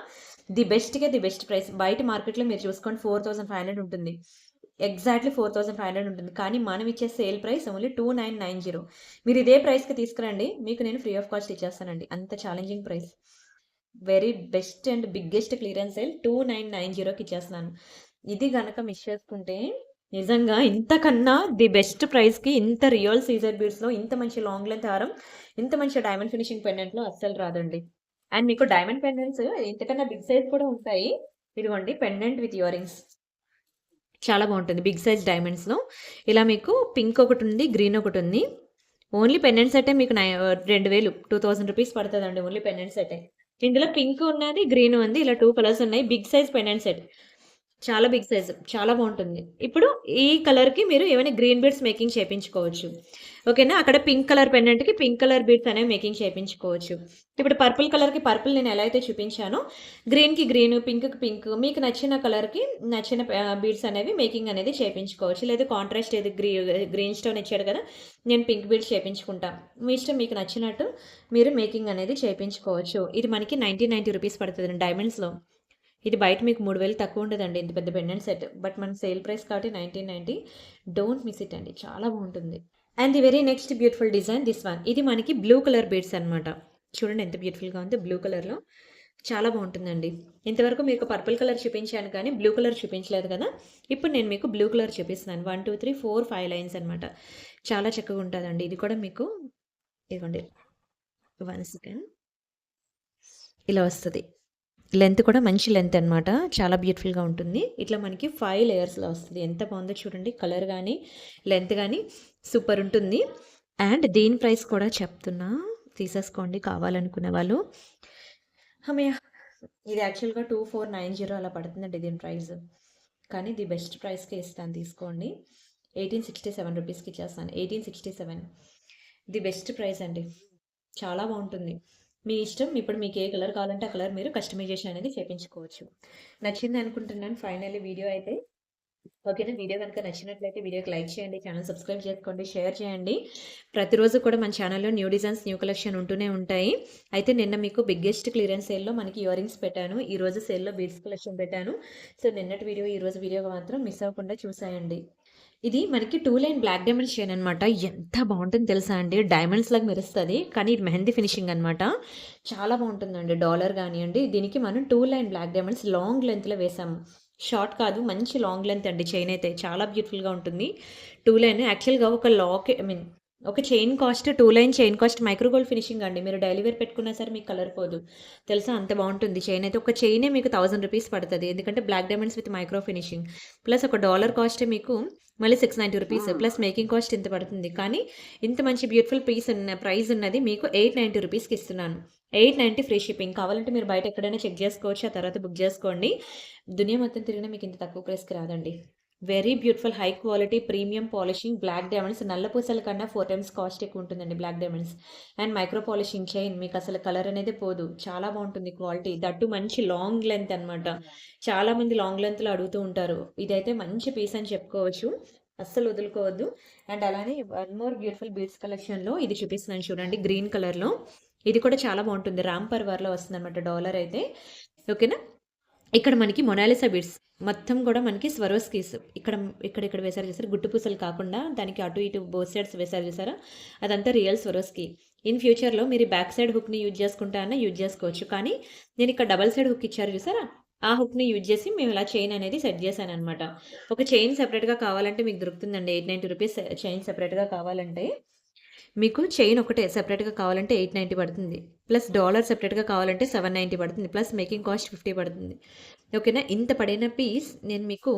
The best price. బయట మార్కెట్‌లో మీరు చూసుకోండి 4500 ఉంటుంది. ఎగ్జాక్ట్‌లీ 4500 ఉంటుంది. కానీ మనం ఇచ్చే సేల్ ప్రైస్ ఓన్లీ 2990. మీరు ఇదే ప్రైస్‌కి తీసుకురండి. మీకు నేను ఫ్రీ ఆఫ్ కాస్ట్ ఇచ్చేస్తానండి. అంత challenging price. Very best and biggest clearance sale 2990కి ఇచ్చేస్తున్నాను. ఇది గనక మిస్ చేసుకుంటే నిజంగా ఇంతకన్నా ది బెస్ట్ ప్రైస్‌కి ఇంత రియల్ సీజర్ బీడ్స్‌లో ఇంత మంచి లాంగ్ లెంత్ హారం, ఇంత మంచి డైమండ్ ఫినిషింగ్ పెండెంట్‌లో అస్సలు రాదండి. అండ్ మీకు డైమండ్ పెండెంట్స్ ఇంతకన్నా బిగ్ సైజ్ కూడా ఉంటాయి. ఇదిగోండి పెండెంట్ విత్ ఇయర్ రింగ్స్. చాలా బాగుంటుంది. బిగ్ సైజ్ డైమండ్స్‌లో. ఇలా మీకు పింక్ ఒకటుంది, గ్రీన్ ఒకటుంది. ఓన్లీ పెండెంట్ సెట్టే మీకు 2000 రూ. 2000 పడతదండి ఓన్లీ పెండెంట్ సెట్టే. ఇందులో పింక్ ఉన్నది, గ్రీన్ ఉంది. ఇలా 2 కలర్స్ ఉన్నాయి. Big size pendant set. చాలా బిగ్ సైజ్. చాలా బావుంటుంది. ఇప్పుడు ఈ కలర్‌కి మీరు ఏమైనా గ్రీన్ బీడ్స్ మేకింగ్ చేపించుకోవచ్చు. ఓకేనా? అక్కడ పింక్ కలర్ పెండెంట్‌కి పింక్ కలర్ బీడ్స్ అనేవి మేకింగ్ చేపించుకోవచ్చు. ఇప్పుడు పర్పుల్ కలర్‌కి పర్పుల్ నేను ఎలా అయితే చూపించానో, గ్రీన్‌కి గ్రీను, పింక్‌కి పింక్ మీకు నచ్చిన కలర్‌కి నచ్చిన బీడ్స్ అనేవి మేకింగ్ అనేది చేపించుకోవచ్చు. లేదా కాంట్రాస్ట్ ఏది గ్రీన్ స్టోన్ ఇచ్చాడు కదా! నేను పింక్ బీడ్స్ చేపించుకుంటా. మీ ఇష్టం మీకు నచ్చినట్టు మీరు మేకింగ్ అనేది చేపించుకోవచ్చు. ఇది మనకి 1990 రూపీస్ పడతదండి డైమండ్స్‌లో. ఇది బయట మీకు 3000 తక్కువ ఉండదండి ఇంత పెద్ద పెండెంట్ సెట్. బట్ మన సేల్ ప్రైస్ కాబట్టి 1990. డోంట్ మిస్ ఇట్ అండి. చాలా బావుంటుంది. And the very next beautiful design this one. ఇది మనకి బ్లూ కలర్ బీడ్స్ అనమాట. చూడండి ఎంత బ్యూటిఫుల్‌గా ఉందో బ్లూ కలర్‌లో. చాలా బావుంటుందండి. ఇంతవరకు మీకు పర్పుల్ కలర్ చూపించాను కానీ బ్లూ కలర్ చూపించలేదు కదా! ఇప్పుడు నేను మీకు బ్లూ కలర్ చూపిస్తున్నాను. 1, 2, 3, 4, 5 లైన్స్ అనమాట. చాలా చక్కగా ఉంటదండి. ఇది కూడా మీకు ఇదిగోండి. 1 సెకండ్. ఇలా వస్తది. లెంత్ కూడా మంచి లెంత్ అనమాట. చాలా బ్యూటిఫుల్‌గా ఉంటుంది. ఇట్లా మనకి 5 లేయర్స్‌లో వస్తది. ఎంత బావుందో చూడండి. కలర్ గానీ, లెంత్ గానీ సూపర్ ఉంటుంది. అండ్ దీని ప్రైస్ కూడా చెప్తున్నా. తీసేసుకోండి కావాలనుకునే వాళ్ళు. హమ్మయ్య! ఇది యాక్చువల్‌గా 2490 అలా పడుతుందండి దీని ప్రైస్. కానీ ది బెస్ట్ ప్రైస్‌కే ఇస్తాను తీసుకోండి. 1867 రూపీస్‌కి ఇచ్చేస్తాను. 1867 ది బెస్ట్ ప్రైస్ అండి. చాలా బావుంటుంది. మీ ఇష్టం. ఇప్పుడు మీకు ఏ కలర్ కావాలంటే ఆ కలర్ మీరు కస్టమైజేషన్ అనేది చేపించుకోవచ్చు. నచ్చింది అనుకుంటున్నాను ఫైనల్లీ వీడియో అయితే. ఓకేనా? వీడియో గనుక నచ్చినట్లయితే వీడియోకి లైక్ చేయండి. ఛానెల్ సబ్స్క్రైబ్ చేసుకోండి. షేర్ చేయండి. ప్రతిరోజు కూడా మన ఛానల్‌లో న్యూ డిజైన్స్, న్యూ కలెక్షన్ ఉంటూనే ఉంటాయి. అయితే నిన్న మీకు బిగ్గెస్ట్ క్లియరెన్స్ సేల్‌లో మనకి ఇయర్ రింగ్స్ పెట్టాను. ఈరోజు సేల్‌లో బీడ్స్ కలెక్షన్ పెట్టాను. సో, నిన్నటి వీడియో, ఈరోజు వీడియో మాత్రం మిస్ అవ్వకుండా చూసేయండి. ఇది మనకి 2 లైన్ బ్లాక్ డైమండ్స్ చైన్ అనమాట. ఎంత బావుంటుందో తెలుసా అండి? డైమండ్స్ లాగా మెరుస్తది. కానీ ఇది మెహందీ ఫినిషింగ్ అనమాట. చాలా బావుంటుందండి. డాలర్ గానియండి, దీనికి మనం 2 లైన్ బ్లాక్ డైమండ్స్ లాంగ్ లెంగ్త్‌లో వేసాము. షార్ట్ కాదు. మంచి లాంగ్ లెంగ్త్ అండి చైన్ అయితే. చాలా బ్యూటిఫుల్‌గా ఉంటుంది. 2 లైన్ యాక్చువల్‌గా ఒక ఐ మీన్ ఒక chain cost 2 line chain cost micro gold finishing అండి. మీరు డైలీ వేర్ పెట్టుకున్నా సరే మీకు కలర్ పోదు. తెలుసా అంత బావుంటుంది చైన్ అయితే. ఒక చైనే మీకు 1000 రూపీస్ పడతది. ఎందుకంటే black diamonds with micro finishing. Plus ఒక డాలర్ కాస్టే మీకు మళ్ళీ 690 రూపీస్ ప్లస్ మేకింగ్ కాస్ట్ ఇంత పడుతుంది. కానీ ఇంత మంచి బ్యూటిఫుల్ ప్రైస్ ఉన్నది మీకు 890 రూపీస్‌కి ఇస్తున్నాను. 890 ఫ్రీ షిప్పింగ్. కావాలంటే మీరు బయట ఎక్కడైనా చెక్ చేసుకోవచ్చు. ఆ తర్వాత బుక్ చేసుకోండి. దునియా మొత్తం తిరిగినా మీకు ఇంత తక్కువ ప్రైస్‌కి రాదండి. Very beautiful high quality premium polishing black diamonds నల్ల పూసల కన్నా 4 టైమ్స్ కాస్ట్ ఎక్కువ ఉంటుందండి black diamonds. And micro polishing chain మీకు అసలు కలర్ అనేది పోదు. చాలా బావుంటుంది క్వాలిటీ. దట్టు మంచి లాంగ్ లెంత్ అనమాట. చాలా మంది లాంగ్ లెంత్‌లో అడుగుతూ ఉంటారు. ఇదైతే మంచి పీస్ అని చెప్పుకోవచ్చు. అస్సలు వదులుకోవద్దు. అండ్ అలానే వన్ మోర్ బ్యూటిఫుల్ బీడ్స్ కలెక్షన్‌లో ఇది చూపిస్తున్నాను చూడండి గ్రీన్ కలర్‌లో. ఇది కూడా చాలా బావుంటుంది. రామ్ పర్వార్‌లో వస్తుందన్నమాట డాలర్ అయితే. ఓకేనా? ఇక్కడ మనకి మొనాలిసా బీడ్స్ మొత్తం కూడా మనకి స్వరోస్కీస్ ఇక్కడ వేశారు చూసారా గుట్టు పూసలు కాకుండా దానికి అటు ఇటు బోత్ సైడ్స్ వేశారు చూసారా అదంతా రియల్ స్వరోస్కి. ఇన్ ఫ్యూచర్లో మీరు బ్యాక్ సైడ్ హుక్ని యూజ్ చేసుకుంటా అన్న యూజ్ చేసుకోవచ్చు. కానీ నేను ఇక్కడ డబల్ సైడ్ హుక్ ఇచ్చారు చూసారా ఆ హుక్ని యూజ్ చేసి మేము ఇలా చైన్ అనేది సెట్ చేశాను అనమాట. ఒక చైన్ సెపరేట్గా కావాలంటే మీకు దొరుకుతుందండి 890 రూపీస్ చైన్ సెపరేట్గా కావాలంటే. మీకు చైన్ ఒకటే సెపరేట్‌గా కావాలంటే 890 పడుతుంది. ప్లస్ డాలర్ సెపరేట్‌గా కావాలంటే 790 పడుతుంది. ప్లస్ మేకింగ్ కాస్ట్ 50 పడుతుంది. ఓకేనా? ఇంత పడిన పీస్ నేను మీకు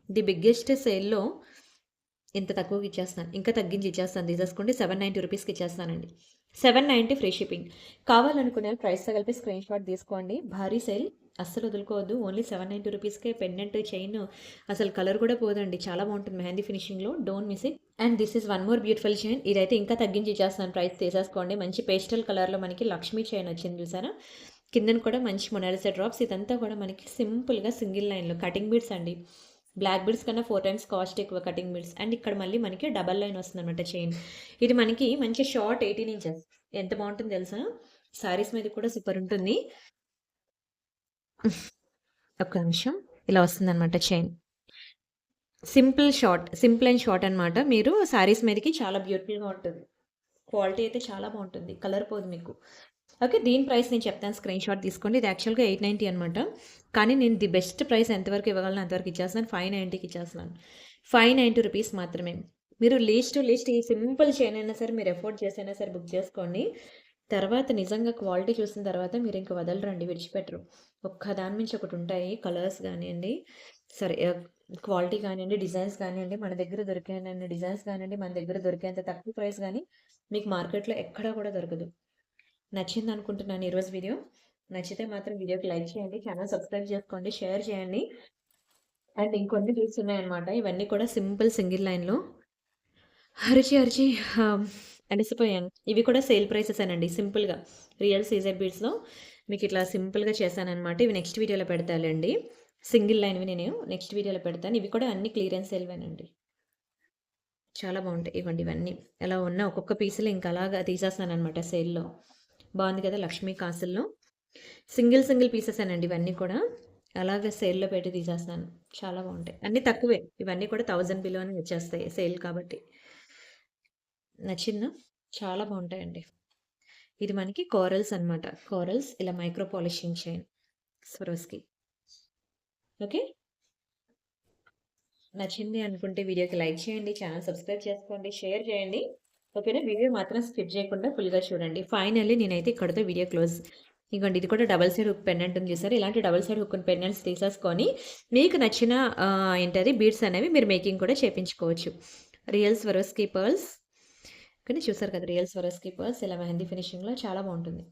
ది బిగ్గెస్ట్ సేల్‌లో ఇంత తక్కువకి ఇచ్చేస్తాను. ఇంకా తగ్గించి ఇచ్చేస్తాను. తీసేసుకోండి 790 రూపీస్‌కి ఇచ్చేస్తానండి. 790 ఫ్రీ షిప్పింగ్. కావాలనుకునే ప్రైస్‌తో కలిపి స్క్రీన్ షాట్ తీసుకోండి. భారీ సేల్ అస్సలు వదులుకోవద్దు. ఓన్లీ 790 రూపీస్‌కే పెండెంట్, చైన్ అసలు కలర్ కూడా పోదండి. చాలా బావుంటుంది మెహందీ ఫినిషింగ్‌లో. Don't miss it. And this is one more beautiful chain. ఇదైతే ఇంకా తగ్గించి ఇచ్చేస్తాను. ప్రైస్ తీసేసుకోండి. మంచి పేస్టల్ కలర్‌లో మనకి లక్ష్మీ చైన్ వచ్చింది చూసారా? కిందన కూడా మంచి మొనాలిసా డ్రాప్స్. ఇదంతా కూడా మనకి సింపుల్‌గా సింగిల్ లైన్‌లో కటింగ్ బీడ్స్ అండి. బ్లాక్ బీడ్స్ కన్నా 4 టైమ్స్ కాస్ట్ ఎక్కువ కటింగ్ బీడ్స్. అండ్ ఇక్కడ మళ్ళీ మనకి డబల్ లైన్ వస్తుందన్నమాట చైన్. ఇది మనకి మంచి షార్ట్ 18 ఇంచెస్. ఎంత బావుంటుందో తెలుసా? సారీస్ మీద కూడా సూపర్ ఉంటుంది. ఒక్క నిమిషం. ఇలా వస్తుందన్నమాట చైన్. సింపుల్ అండ్ షార్ట్ అనమాట. మీరు సారీస్ మీదకి చాలా బ్యూటిఫుల్‌గా ఉంటుంది. క్వాలిటీ అయితే చాలా బావుంటుంది. కలర్ పోదు మీకు. ఓకే. దీని ప్రైస్ నేను చెప్తాను స్క్రీన్ షాట్ తీసుకోండి. ఇది యాక్చువల్‌గా 890 అనమాట. కానీ నేను ది బెస్ట్ ప్రైస్ ఎంతవరకు ఇవ్వగలను అంతవరకు ఇచ్చేస్తున్నాను. 590కి ఇచ్చేస్తున్నాను. 590 రూపీస్ మాత్రమే. మీరు లీస్ట్ టు లీస్ట్ ఈ సింపుల్ చైన్ అయినా సరే మీరు ఎఫోర్డ్ చేసైనా సరే బుక్ చేసుకోండి. తర్వాత నిజంగా క్వాలిటీ చూసిన తర్వాత మీరు ఇంక వదలరండి, విడిచిపెట్టరు. ఒక్కదాని మించి ఒకటి ఉంటాయి. కలర్స్ గానియండి, సరే క్వాలిటీ కానియండి, డిజైన్స్ కానియండి, మన దగ్గర దొరికేనన్ని డిజైన్స్ కానియండి, మన దగ్గర దొరికేంత తక్కువ ప్రైస్ గానీ మీకు మార్కెట్‌లో ఎక్కడా కూడా దొరకదు. నచ్చిందనుకుంటున్నాను ఈరోజు వీడియో. నచ్చితే మాత్రం వీడియోకి లైక్ చేయండి. ఛానల్ సబ్స్క్రైబ్ చేసుకోండి. షేర్ చేయండి. అండ్ ఇంకొన్ని బీడ్స్ ఉన్నాయన్నమాట. ఇవన్నీ కూడా సింపుల్ సింగిల్ లైన్‌లో అరిచి, అరిచి అలసిపోయాను. ఇవి కూడా సేల్ ప్రైసెసేనండి సింపుల్‌గా. రియల్ సీజెడ్ బీడ్స్‌లో మీకిట్లా సింపుల్‌గా చేశాననమాట. ఇవి నెక్స్ట్ వీడియోలో పెడతాలేండి. సింగిల్ లైన్‌వి నేను నెక్స్ట్ వీడియోలో పెడతాను. ఇవి కూడా అన్ని క్లియరెన్స్ సేల్‌వేనండి. చాలా బావుంటాయి. ఇవ్వండి ఇవన్నీ. ఎలా ఉన్నా ఒక్కొక్క పీసులు ఇంక అలాగా తీసేస్తాననమాట సేల్‌లో. బావుంది కదా! లక్ష్మీ కాసుల్లో. సింగిల్, సింగిల్ పీసెసేనండి ఇవన్నీ కూడా. అలాగే సేల్‌లో పెట్టి తీసేస్తాను. చాలా బావుంటాయి. అన్నీ తక్కువే. ఇవన్నీ కూడా 1000 బిలోనే వచ్చేస్తాయి సేల్ కాబట్టి. నచ్చిందా? చాలా బావుంటాయండి. ఇది మనకి కోరల్స్ అనమాట. కోరల్స్ ఇలా micro polishing chain Swarovski. Okay. నచ్చింది అనుకుంటే వీడియోకి లైక్ చేయండి. ఛానెల్ సబ్స్క్రైబ్ చేసుకోండి. షేర్ చేయండి. ఓకేనా? వీడియో మాత్రం స్కిప్ చేయకుండా ఫుల్‌గా చూడండి. ఫైనల్లీ నేనైతే ఇక్కడితో వీడియో క్లోజ్. ఇగోండి ఇది కూడా డబుల్ సైడ్ హుక్ పెండెంట్ ఉంది చూసారా? ఇలాంటి డబుల్ సైడ్ హుక్ పెండెంట్స్ తీసేసుకొని మీకు నచ్చిన ఏంటది బీడ్స్ అనేవి మీరు మేకింగ్ కూడా చేపించుకోవచ్చు. రియల్ స్వరోస్‌కి పర్ల్స్ కానీ చూసారు కదా! రియల్ స్వరోస్‌కి పర్ల్స్ ఇలా మెహందీ ఫినిషింగ్‌లో చాలా బావుంటుంది.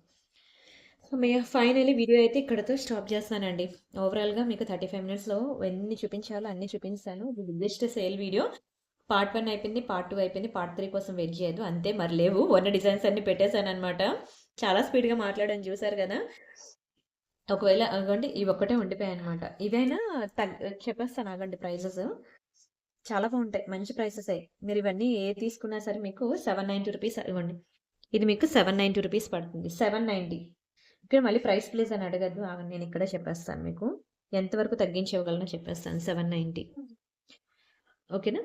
హమ్మయ్య! ఫైనల్లీ వీడియో అయితే ఇక్కడితో స్టాప్ చేస్తానండి. ఓవరాల్‌గా మీకు 35 మినిట్స్‌లో ఎన్ని చూపించాలో అన్నీ చూపించాను. ఇది బిగ్గెస్ట్ సేల్ వీడియో. పార్ట్ 1 అయిపోయింది. పార్ట్ 2 అయిపోయింది. పార్ట్ 3 కోసం వెయిట్ చేయొద్దు. అంతే మరి లేవు. ఉన్న డిజైన్స్ అన్నీ పెట్టేసాననమాట. చాలా స్పీడ్‌గా మాట్లాడాను చూసారు కదా! ఒకవేళ అగోండి ఇవి ఒక్కటే ఉండిపోయాయన్నమాట. ఇవైనా చెప్పేస్తాను ఆగండి ప్రైజెస్. చాలా బావుంటాయి. మంచి ప్రైసెసే. మీరు ఇవన్నీ ఏది తీసుకున్నా సరే మీకు రూ. 790 ఇవ్వండి. ఇది మీకు రూ. 790 పడుతుంది. 790. ఇక్కడ మళ్ళీ ప్రైస్ ప్లీజ్ అని అడగద్దు. ఆగండి నేను ఇక్కడే చెప్పేస్తాను మీకు. ఎంతవరకు తగ్గించివ్వగలనో చెప్పేస్తాను. 790. ఓకేనా?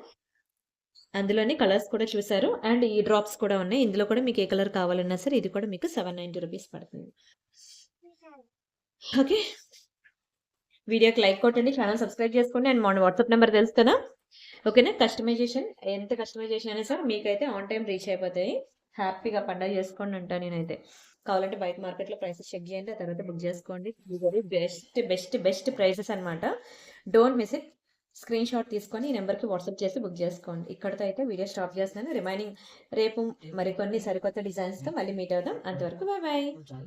అందులోనే కలర్స్ కూడా చూసారు. అండ్ ఈ డ్రాప్స్ కూడా ఉన్నాయి. ఇందులో కూడా మీకు ఏ కలర్ కావాలన్నా సరే ఇది కూడా మీకు రూ. 790 పడుతుంది. ఓకే. వీడియోకి లైక్ కొట్టండి. ఛానెల్ సబ్స్క్రైబ్ చేసుకోండి. అండ్ మన వాట్సాప్ నెంబర్ తెలుసు కదా! ఓకేనా? కస్టమైజేషన్ ఎంత కస్టమైజేషన్ అయినా సరే మీకైతే ఆన్ టైమ్ రీచ్ అయిపోతాయి. హ్యాపీగా పండగ చేసుకోండి అంటా నేనైతే. కావాలంటే బయట మార్కెట్‌లో ప్రైసెస్ చెక్ చేయండి. ఆ తర్వాత బుక్ చేసుకోండి. Very best, best, best prices అన్నమాట. Don't miss it. స్క్రీన్‌షాట్ తీసుకొని ఈ నంబర్‌కి వాట్సాప్ చేసి బుక్ చేసుకోండి. ఇక్కడితో అయితే వీడియో స్టాప్ చేస్తున్నాను. రిమైనింగ్ రేపు మరికొన్ని సరికొత్త డిజైన్స్‌తో మళ్ళీ మీట్ అవుదాం. అంతవరకు బాయ్ బాయ్.